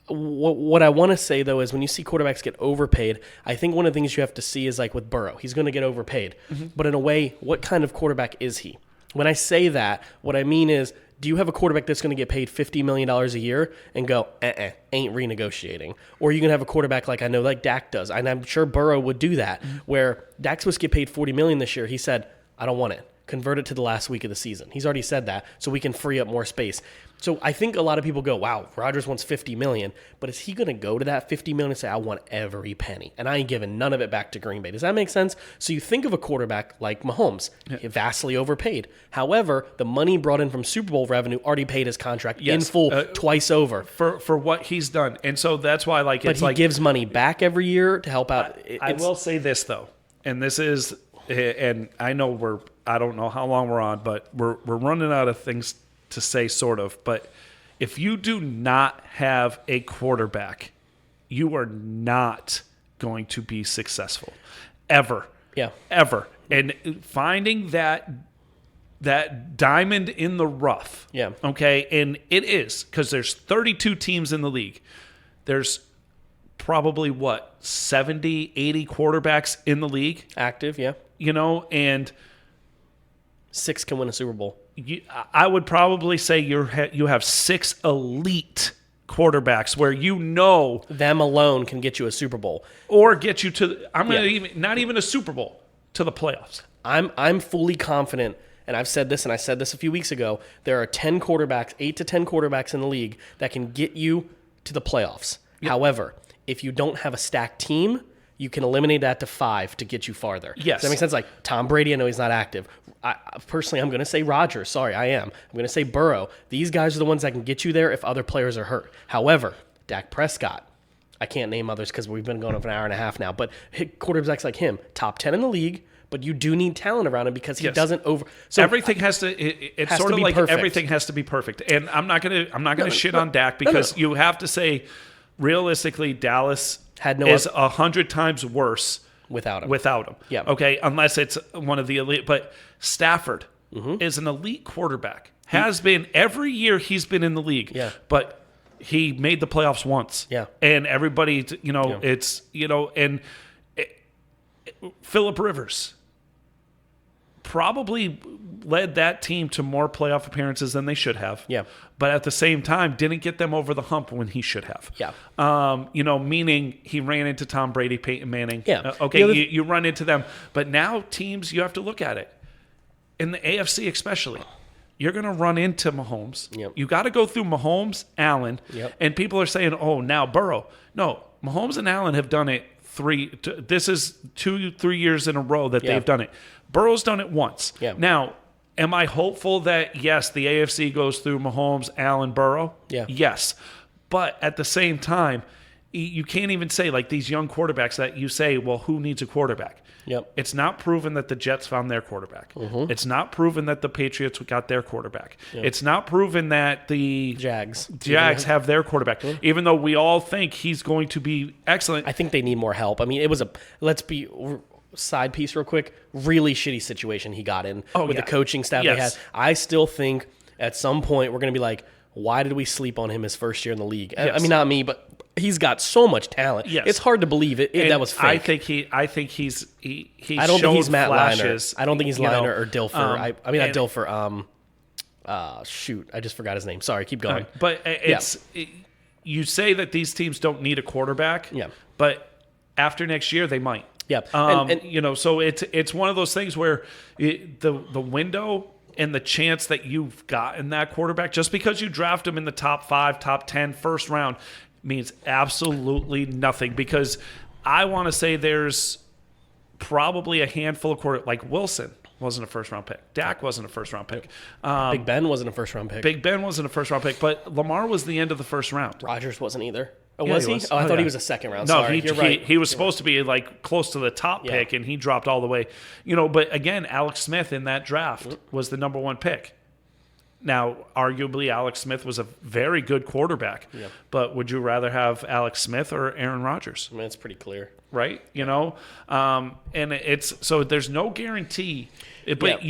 what I want to say, though, is when you see quarterbacks get overpaid, I think one of the things you have to see is like with Burrow. He's going to get overpaid. But in a way, what kind of quarterback is he? When I say that, what I mean is, do you have a quarterback that's going to get paid $50 million a year and go, ain't renegotiating? Or are you going to have a quarterback like Dak does? And I'm sure Burrow would do that, where Dak's supposed to get paid $40 million this year. He said, I don't want it. Convert it to the last week of the season. He's already said that, so we can free up more space. So I think a lot of people go, wow, Rodgers wants $50 million, but is he going to go to that $50 million and say, I want every penny, and I ain't giving none of it back to Green Bay? Does that make sense? So you think of a quarterback like Mahomes, vastly overpaid. However, the money brought in from Super Bowl revenue already paid his contract in full twice over. For what he's done. And so that's why he gives money back every year to help out. I will say this, though, and this is, and I know I don't know how long we're on, but we're running out of things to say, sort of. But if you do not have a quarterback, you are not going to be successful ever. Yeah. Ever. And finding that diamond in the rough. Yeah. Okay. And it is, because there's 32 teams in the league. There's probably 70, 80 quarterbacks in the league. Active, yeah. And 6 can win a Super Bowl. I would probably say you have 6 elite quarterbacks where them alone can get you a Super Bowl or get you to not even a Super Bowl, to the playoffs. I'm fully confident, and I've said this, and I said this a few weeks ago. There are 10 quarterbacks, 8 to 10 quarterbacks in the league that can get you to the playoffs. Yep. However, if you don't have a stacked team, you can eliminate that to 5 to get you farther. Yes. Does that make sense? Like Tom Brady, I know he's not active. Personally, I'm going to say Rodgers. Sorry, I am. I'm going to say Burrow. These guys are the ones that can get you there if other players are hurt. However, Dak Prescott, I can't name others because we've been going for an hour and a half now, but quarterbacks like him, top 10 in the league, but you do need talent around him because he doesn't over. So everything has to. It's sort of like perfect. Everything has to be perfect. And I'm not gonna shit on Dak because you have to say, realistically, Dallas is 100 times worse without him. Yeah. Okay. Unless it's one of the elite. But Stafford is an elite quarterback. Has been every year he's been in the league. Yeah. But he made the playoffs once. Yeah. And everybody, it's, and Phillip Rivers probably led that team to more playoff appearances than they should have. Yeah. But at the same time, didn't get them over the hump when he should have. Yeah. Meaning he ran into Tom Brady, Peyton Manning. Yeah. You run into them. But now teams, you have to look at it. In the AFC especially, you're going to run into Mahomes. Yep. You got to go through Mahomes, Allen. Yep. And people are saying, oh, now Burrow. No, Mahomes and Allen have done it this is 2-3 years in a row that they've done it. Burrow's done it once. Yeah. Now, am I hopeful that, yes, the AFC goes through Mahomes, Allen, Burrow? Yeah. Yes. But at the same time, you can't even say, like these young quarterbacks that you say, well, who needs a quarterback? Yep. It's not proven that the Jets found their quarterback. Mm-hmm. It's not proven that the Patriots got their quarterback. Yep. It's not proven that the Jags have their quarterback, even though we all think he's going to be excellent. I think they need more help. I mean, it was side piece real quick, really shitty situation he got in with the coaching staff they had. I still think at some point we're going to be like, why did we sleep on him his first year in the league? Yes. I mean, not me, but he's got so much talent. Yes. It's hard to believe that was fake. I think he's I don't think he's Matt flashes, Leinart. I don't think he's Leinart or Dilfer. Not Dilfer. Shoot, I just forgot his name. Sorry, keep going. But you say that these teams don't need a quarterback. Yeah. But after next year, they might. Yeah. So it's one of those things where the window and the chance that you've gotten that quarterback, just because you draft him in the top 5, top 10, first round, means absolutely nothing. Because I want to say there's probably a handful of quarterbacks, like Wilson wasn't a first-round pick. Dak wasn't a first-round pick. Big Ben wasn't a first-round pick. Big Ben wasn't a first-round pick, but Lamar was the end of the first round. Rodgers wasn't either. Oh, Yeah, was he? was. Oh, I thought yeah. he was a second round. No, Sorry, you're right. he was supposed to be like close to the top pick, and he dropped all the way. But again, Alex Smith in that draft was the number 1 pick. Now, arguably, Alex Smith was a very good quarterback. Yeah. But would you rather have Alex Smith or Aaron Rodgers? I mean, it's pretty clear. Right? And it's so there's no guarantee. But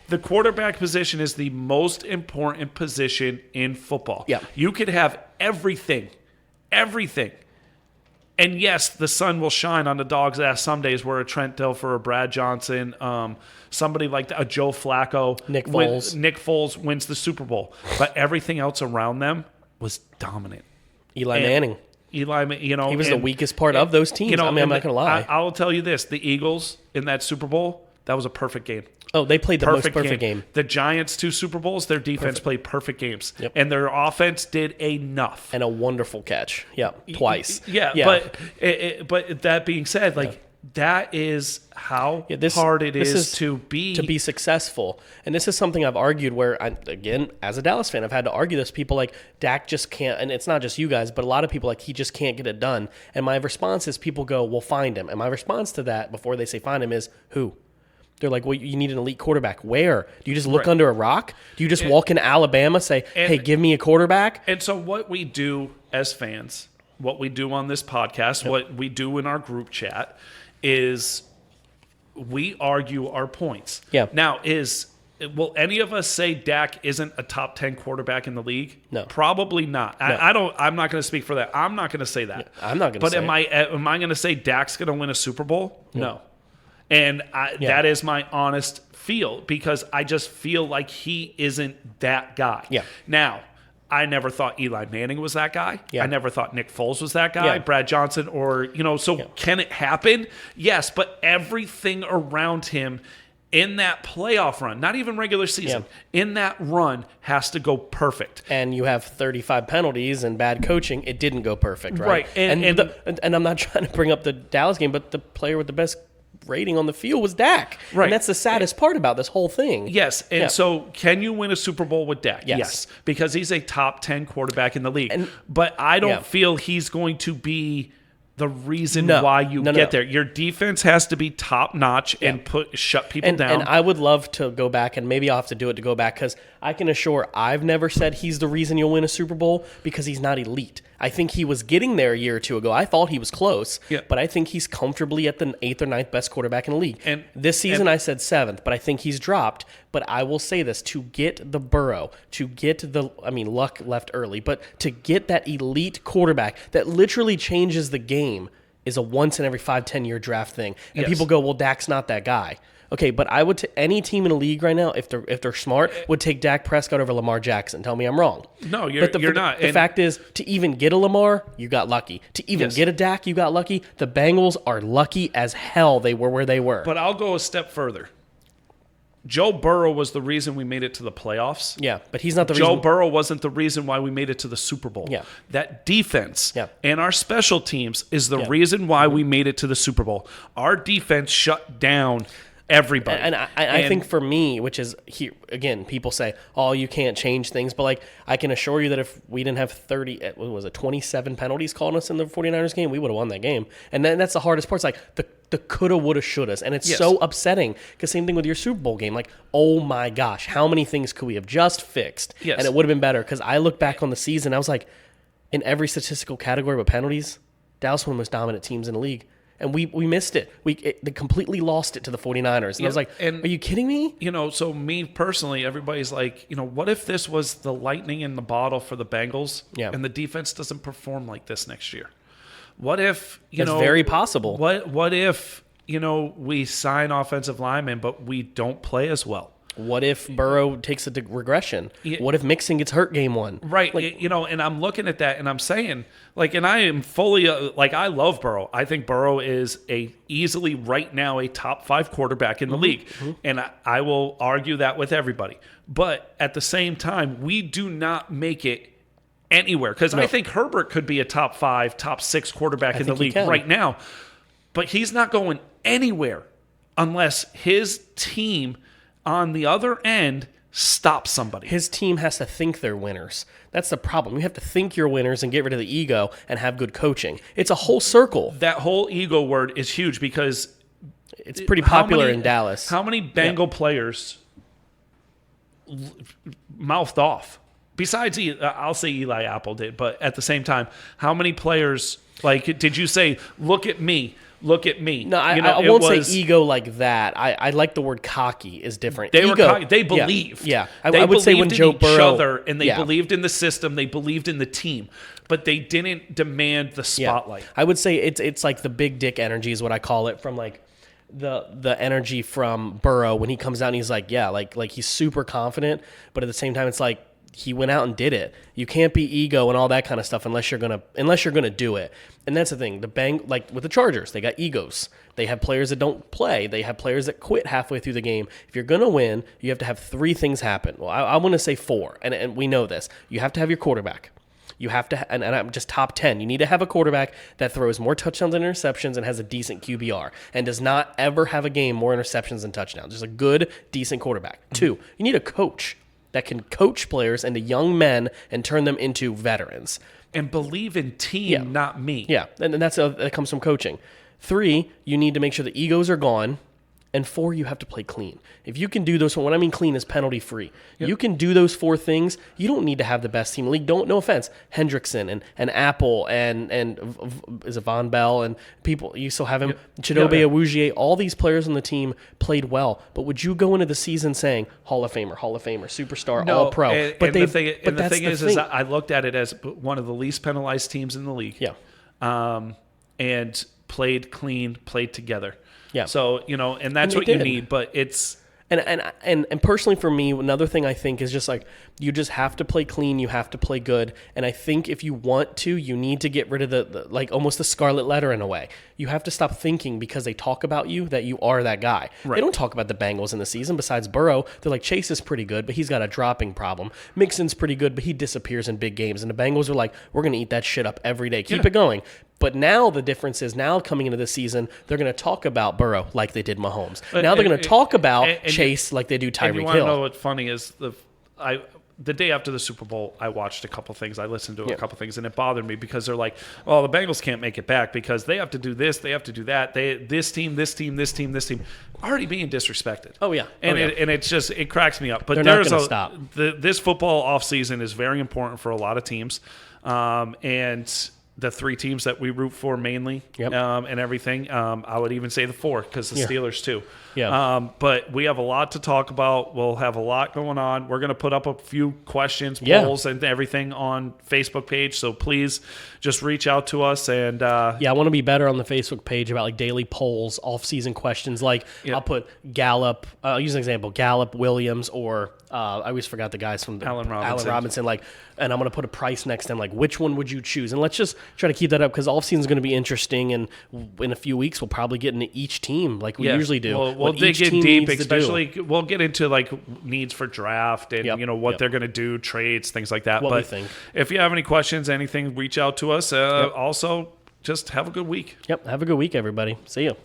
the quarterback position is the most important position in football. Yeah. You could have everything. And yes, the sun will shine on the dog's ass some days where a Trent Dilfer, a Brad Johnson, somebody like that, a Joe Flacco, Nick Foles wins the Super Bowl. But everything else around them was dominant. Eli Manning. He was the weakest part of those teams. I'm not going to lie. I will tell you this. The Eagles in that Super Bowl, that was a perfect game. Oh, they played the most perfect game. The Giants' 2 Super Bowls, their defense played perfect games. Yep. And their offense did enough. And a wonderful catch. Yeah, twice. Yeah. But that being said, that is how hard it is to be successful. And this is something I've argued where, again, as a Dallas fan, I've had to argue this. People like Dak just can't, and it's not just you guys, but a lot of people he just can't get it done. And my response is people go, well, find him. And my response to that before they say find him is who? They're like, well, you need an elite quarterback. Where? Do you just look under a rock? Do you just walk into Alabama, say, hey, give me a quarterback? And so what we do as fans, what we do on this podcast, what we do in our group chat is we argue our points. Yeah. Now, will any of us say Dak isn't a top 10 quarterback in the league? No. Probably not. No. I'm not going to speak for that. I'm not going to say that. I'm not going to say But am I going to say Dak's going to win a Super Bowl? No. And that is my honest feel because I just feel like he isn't that guy. Yeah. Now, I never thought Eli Manning was that guy. Yeah. I never thought Nick Foles was that guy, Brad Johnson, can it happen? Yes, but everything around him in that playoff run, not even regular season, in that run has to go perfect. And you have 35 penalties and bad coaching. It didn't go perfect, right? Right. And I'm not trying to bring up the Dallas game, but the player with the best rating on the field was Dak. Right. And that's the saddest part about this whole thing. Yes. And so can you win a Super Bowl with Dak? Yes. Because he's a top 10 quarterback in the league. But I don't feel he's going to be the reason why you get there. Your defense has to be top notch and shut people down. And I would love to go back, and maybe I'll have to do it to go back, because I can assure I've never said he's the reason you'll win a Super Bowl because he's not elite. I think he was getting there a year or two ago. I thought he was close, but I think he's comfortably at the 8th or 9th best quarterback in the league. And this season I said 7th, but I think he's dropped. But I will say this, to get the Burrow, luck left early, but to get that elite quarterback that literally changes the game is a once in every 5-10 year draft thing. And people go, well, Dak's not that guy. Okay, but I would any team in the league right now, if they're smart, would take Dak Prescott over Lamar Jackson. Tell me I'm wrong. No, you're not. The fact is, to even get a Lamar, you got lucky. To even get a Dak, you got lucky. The Bengals are lucky as hell they were where they were. But I'll go a step further. Joe Burrow was the reason we made it to the playoffs. Yeah, but he's not the reason. Joe Burrow wasn't the reason why we made it to the Super Bowl. Yeah. That defense and our special teams is the reason why we made it to the Super Bowl. Our defense shut down everybody. And I think for me, which is here again, people say, "Oh, you can't change things," but like I can assure you that if we didn't have 27 penalties called us in the 49ers game, we would have won that game. And then that's the hardest part. It's like the coulda, woulda, shouldas, and it's so upsetting. Because same thing with your Super Bowl game. Like, oh my gosh, how many things could we have just fixed? Yes. And it would have been better. Because I look back on the season, I was like, in every statistical category with penalties, Dallas was one of the most dominant teams in the league. And we missed it. They completely lost it to the 49ers. And I was like, are you kidding me? So me personally, everybody's like, what if this was the lightning in the bottle for the Bengals and the defense doesn't perform like this next year? What if, That's very possible. What if, we sign offensive linemen, but we don't play as well? What if Burrow takes a regression? What if Mixon gets hurt game 1? Right. And I'm looking at that and I'm saying, and I am fully, I love Burrow. I think Burrow is easily right now a top 5 quarterback in the league. Mm-hmm. And I will argue that with everybody. But at the same time, we do not make it anywhere. Because I think Herbert could be a top 5, top 6 quarterback in the league right now. But he's not going anywhere unless his team on the other end stop somebody. His team has to think they're winners. That's the problem. You have to think you're winners and get rid of the ego and have good coaching. It's a whole circle. That whole ego word is huge because it's pretty popular in Dallas. How many Bengal players mouthed off? Besides, I'll say Eli Apple did, but at the same time, how many players, like, did you say, look at me, look at me? No, I won't say ego like that. I like the word cocky is different. They ego, were cocky. They believed. Yeah. They I would say when believed Joe in each Burrow. other, and they believed in the system, they believed in the team, but they didn't demand the spotlight. I would say it's like the big dick energy is what I call it, from like the energy from Burrow when he comes out and he's like, like he's super confident, but at the same time it's like, he went out and did it. You can't be ego and all that kind of stuff unless you're gonna do it. And that's the thing. Like with the Chargers, they got egos. They have players that don't play. They have players that quit halfway through the game. If you're gonna win, you have to have 3 things happen. Well, I want to say 4, and we know this. You have to have your quarterback. You have to, and I'm just top 10. You need to have a quarterback that throws more touchdowns than interceptions and has a decent QBR and does not ever have a game more interceptions than touchdowns. Just a good, decent quarterback. 2, you need a coach that can coach players into young men and turn them into veterans. And believe in team, not me. Yeah, and that comes from coaching. 3, you need to make sure the egos are gone. And 4, you have to play clean. If you can do those, when I mean clean is penalty free. Yep. You can do those 4 things. You don't need to have the best team in the league. No offense, Hendrickson and Apple and is it Von Bell and people. You still have him, Chidobe Awuzie. All these players on the team played well. But would you go into the season saying Hall of Famer, superstar, All Pro? The thing is, I looked at it as one of the least penalized teams in the league. Yeah, and played clean, played together. Yeah. So, and that's what you need, but it's... And personally for me, another thing I think is just like, you just have to play clean, you have to play good. And I think if you want to, you need to get rid of the like almost the scarlet letter in a way. You have to stop thinking because they talk about you that you are that guy. Right. They don't talk about the Bengals in the season besides Burrow. They're like, Chase is pretty good, but he's got a dropping problem. Mixon's pretty good, but he disappears in big games. And the Bengals are like, we're going to eat that shit up every day. Keep it going. But now the difference is now coming into this season, they're going to talk about Burrow like they did Mahomes. Now they're going to talk about Chase like they do Tyreek Hill. And you want to know what's funny is the day after the Super Bowl, I watched a couple things. I listened to a couple things, and it bothered me because they're like, "Oh, the Bengals can't make it back because they have to do this, they have to do that. This team, already being disrespected." Oh yeah, and it's just it cracks me up. But they're not going to stop. This football offseason is very important for a lot of teams, and the 3 teams that we root for mainly, and everything. I would even say the 4 because the Steelers too. Yeah. But we have a lot to talk about. We'll have a lot going on. We're going to put up a few questions, polls, and everything on Facebook page. So please just reach out to us. And I want to be better on the Facebook page about like daily polls, off-season questions. Like I'll put Gallup. I'll use an example: Gallup, Williams, or I always forgot the guys from Allen Robinson. Like, and I'm going to put a price next to them. Like, which one would you choose? And let's just try to keep that up because off-season is going to be interesting. And in a few weeks, we'll probably get into each team like we usually do. We'll dig in deep, especially we'll get into like needs for draft and what they're going to do, trades, things like that. What we think. If you have any questions, anything, reach out to us. Also, just have a good week. Yep, have a good week, everybody. See you.